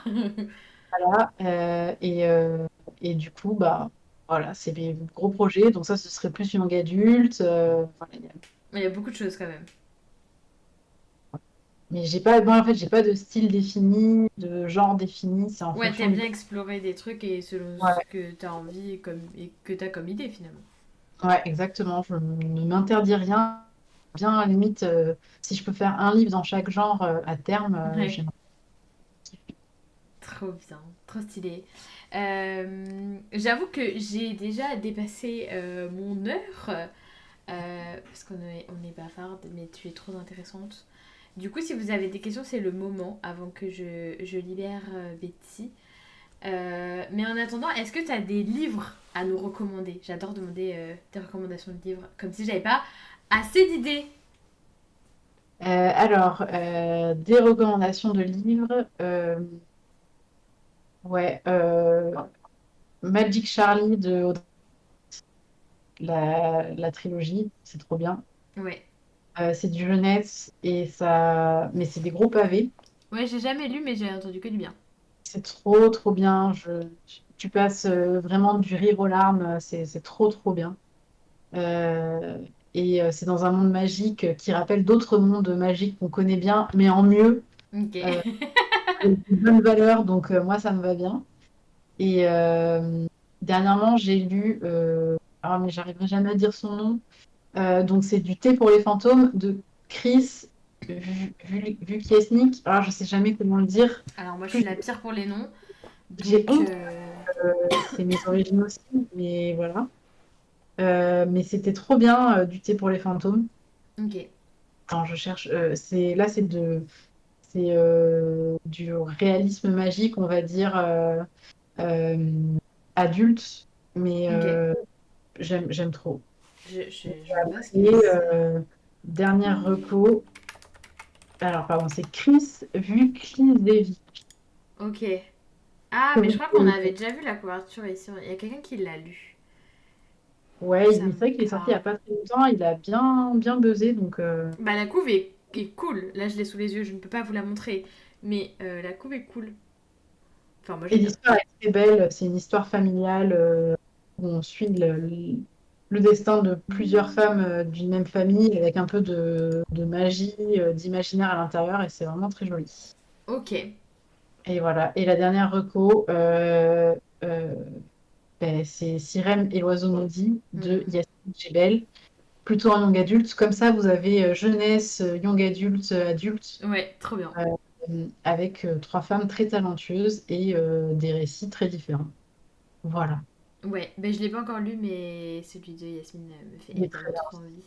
voilà, Et du coup, bah, voilà, c'est des gros projets. Donc ça, ce serait plus young adulte. Voilà, Il y a beaucoup de choses quand même. mais j'ai pas, moi, en fait, j'ai pas de style défini, de genre défini. C'est en Ouais, fonction t'aimes du. bien explorer des trucs et selon ce Ouais, que t'as envie et que t'as comme idée finalement. ouais, exactement. Je ne m'interdis rien. Bien, à la limite, si je peux faire un livre dans chaque genre à terme, Ouais, j'aime. trop bien, trop stylé. J'avoue que j'ai déjà dépassé mon heure parce on est bavarde, mais tu es trop intéressante. Du coup, si vous avez des questions, c'est le moment avant que je libère Betty. Mais en attendant, est-ce que tu as des livres à nous recommander? J'adore demander des recommandations de livres, comme si j'avais pas assez d'idées. Des recommandations de livres. Ouais, Magic Charlie de la trilogie, c'est trop bien. Ouais. C'est du jeunesse et ça, mais c'est des gros pavés. Ouais, j'ai jamais lu, mais j'ai entendu que du bien. C'est trop trop bien. Tu passes vraiment du rire aux larmes. C'est trop trop bien. Euh, c'est dans un monde magique qui rappelle d'autres mondes magiques qu'on connaît bien, mais en mieux, Ok. euh, avec de bonnes valeurs. Donc moi, ça me va bien. Et dernièrement, j'ai lu, ah mais j'arriverai jamais à dire son nom. Donc c'est du thé pour les fantômes de Chris Vukiesnik. Alors je sais jamais comment le dire. Alors moi, je Plus suis la pire pour les noms. j'ai Donc, honte, c'est mes origines aussi, mais voilà. Mais c'était trop bien du thé pour les fantômes. ok. Attends, je cherche. C'est du réalisme magique, on va dire euh, adulte, mais Ok. j'aime trop. Je vois ce que Et c'est. dernière reco. Alors, pardon, c'est Chris Vuklizevic. Ok. Ah, mais je crois qu'on avait déjà vu la couverture ici. Il y a quelqu'un qui l'a lu. Ouais, Ça c'est me vrai qu'il est sorti il n'y a parle. pas très longtemps. Il a bien, bien buzzé. Donc, Bah, la couve est cool. Là, je l'ai sous les yeux, je ne peux pas vous la montrer. Mais la couve est cool. Enfin, moi, et j'aime bien. l'histoire est très belle. C'est une histoire familiale où on suit le destin de plusieurs femmes d'une même famille avec un peu de magie, d'imaginaire à l'intérieur. Et c'est vraiment très joli. Ok. Et voilà. Et la dernière reco, euh, c'est Sirène et l'oiseau maudit de Mhm. Yasmine Djebel, plutôt en young adulte. Comme ça, vous avez jeunesse, young adulte, adulte, Ouais, trop bien. avec trois femmes très talentueuses et des récits très différents. Voilà, Ouais, ben je l'ai pas encore lu, mais celui de Yasmine me fait il est très évidemment bien trop envie.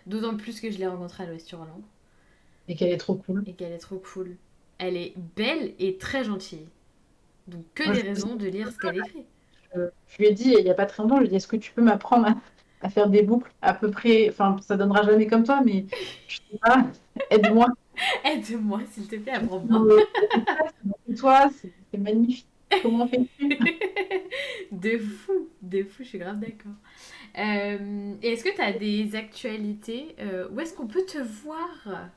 D'autant plus que je l'ai rencontrée à l'Ouest-Hurlant et qu'elle est trop cool. et qu'elle est trop cool. Elle est belle et très gentille. Donc que Moi, des raisons de lire ce qu'elle écrit. je lui ai dit il n'y a pas très longtemps, je lui ai dit, est-ce que tu peux m'apprendre à faire des boucles à peu près, enfin, ça donnera jamais comme toi, mais je sais pas, aide-moi. Aide-moi, s'il te plaît, apprends-moi. Et toi, c'est magnifique. Comment fais-tu? De fou, je suis grave d'accord. Et est-ce que tu as des actualités où est-ce qu'on peut te voir?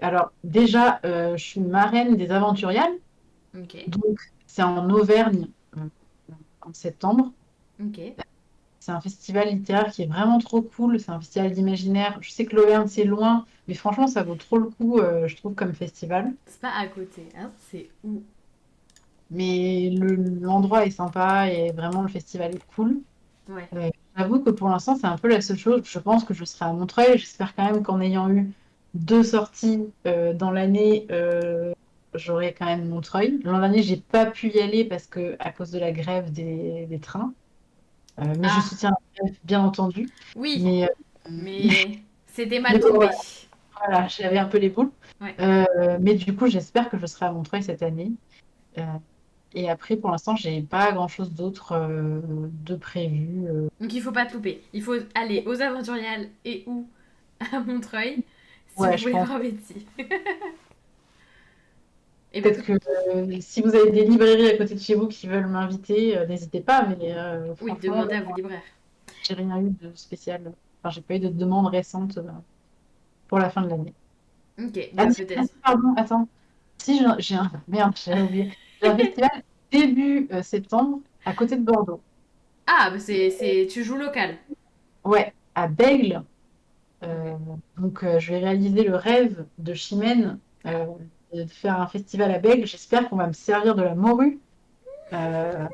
Alors, déjà, je suis marraine des Aventuriales. Ok, Donc, c'est en Auvergne euh, en septembre. ok. C'est un festival littéraire qui est vraiment trop cool. C'est un festival d'imaginaire. Je sais que l'Auvergne, c'est loin, mais franchement, ça vaut trop le coup, je trouve, comme festival. C'est pas à côté, hein, c'est où? Mais l'endroit est sympa et vraiment, le festival est cool. Ouais. J'avoue que pour l'instant, c'est un peu la seule chose. Je pense que je serai à Montreuil. J'espère quand même qu'en ayant eu deux sorties dans l'année, j'aurai quand même Montreuil. L'an dernier, j'ai pas pu y aller parce que à cause de la grève des trains. Mais je Ah, soutiens la grève, bien entendu. oui, Mais, mais c'était mais mal bon, tombé. voilà, j'avais un peu les boules. Ouais. Mais du coup, j'espère que je serai à Montreuil cette année. Euh, et après, pour l'instant, j'ai pas grand-chose d'autre de prévu. Donc il faut pas te louper. Il faut aller aux Aventuriales et ou à Montreuil si Ouais, vous je voulez pense. voir Betty. Et ben Peut-être écoute, que si vous avez des librairies à côté de chez vous qui veulent m'inviter, n'hésitez pas. Mais oui, franchement, demandez à vos libraires. j'ai rien eu de spécial. Enfin, j'ai pas eu de demande récente pour la fin de l'année. Ok, Ah, bah si, peut-être. pardon, attends. Si j'ai un... Merde, j'avais oublié. J'ai un festival. début septembre, à côté de Bordeaux. Ah, bah tu joues local. Ouais, à Bègle. Ok. Euh, donc, je vais réaliser le rêve de Chimène Ah, de faire un festival à Bègle. J'espère qu'on va me servir de la morue. Euh,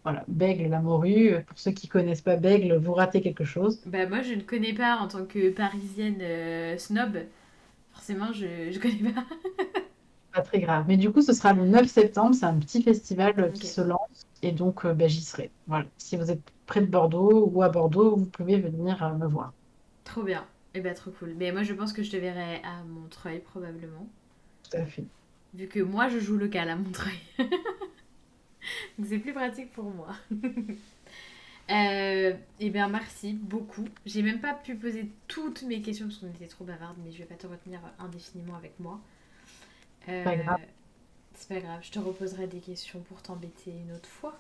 voilà, Bègle, la morue. Pour ceux qui connaissent pas Bègle, vous ratez quelque chose. bah moi je ne connais pas en tant que parisienne snob. Forcément, je connais pas. Pas très grave. Mais du coup, ce sera le 9 septembre. C'est un petit festival Ok, qui se lance. Et donc, ben, j'y serai. Voilà. Si vous êtes près de Bordeaux ou à Bordeaux, vous pouvez venir me voir. trop bien. Et bah trop cool. Mais moi je pense que je te verrai à Montreuil probablement. Tout à fait. Vu que moi je joue local à Montreuil. Donc c'est plus pratique pour moi. Et bien merci beaucoup. J'ai même pas pu poser toutes mes questions parce qu'on était trop bavardes, mais je vais pas te retenir indéfiniment avec moi. Pas Euh, grave. c'est pas grave, je te reposerai des questions pour t'embêter une autre fois.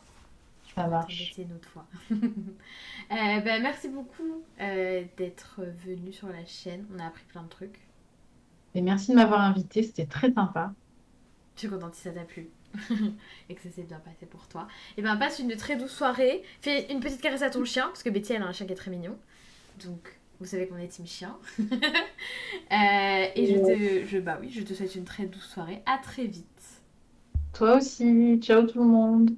Je Ça pourrais marche. t'embêter une autre fois. Merci beaucoup d'être venu sur la chaîne. On a appris plein de trucs. Et merci de m'avoir invité. C'était très sympa. Je suis contente si ça t'a plu et que ça s'est bien passé pour toi. Et ben passe une très douce soirée. Fais une petite caresse à ton chien parce que Betty elle a un chien qui est très mignon. Donc vous savez qu'on est team chien. Et bah oui, je te souhaite une très douce soirée. À très vite. Toi aussi. Ciao tout le monde.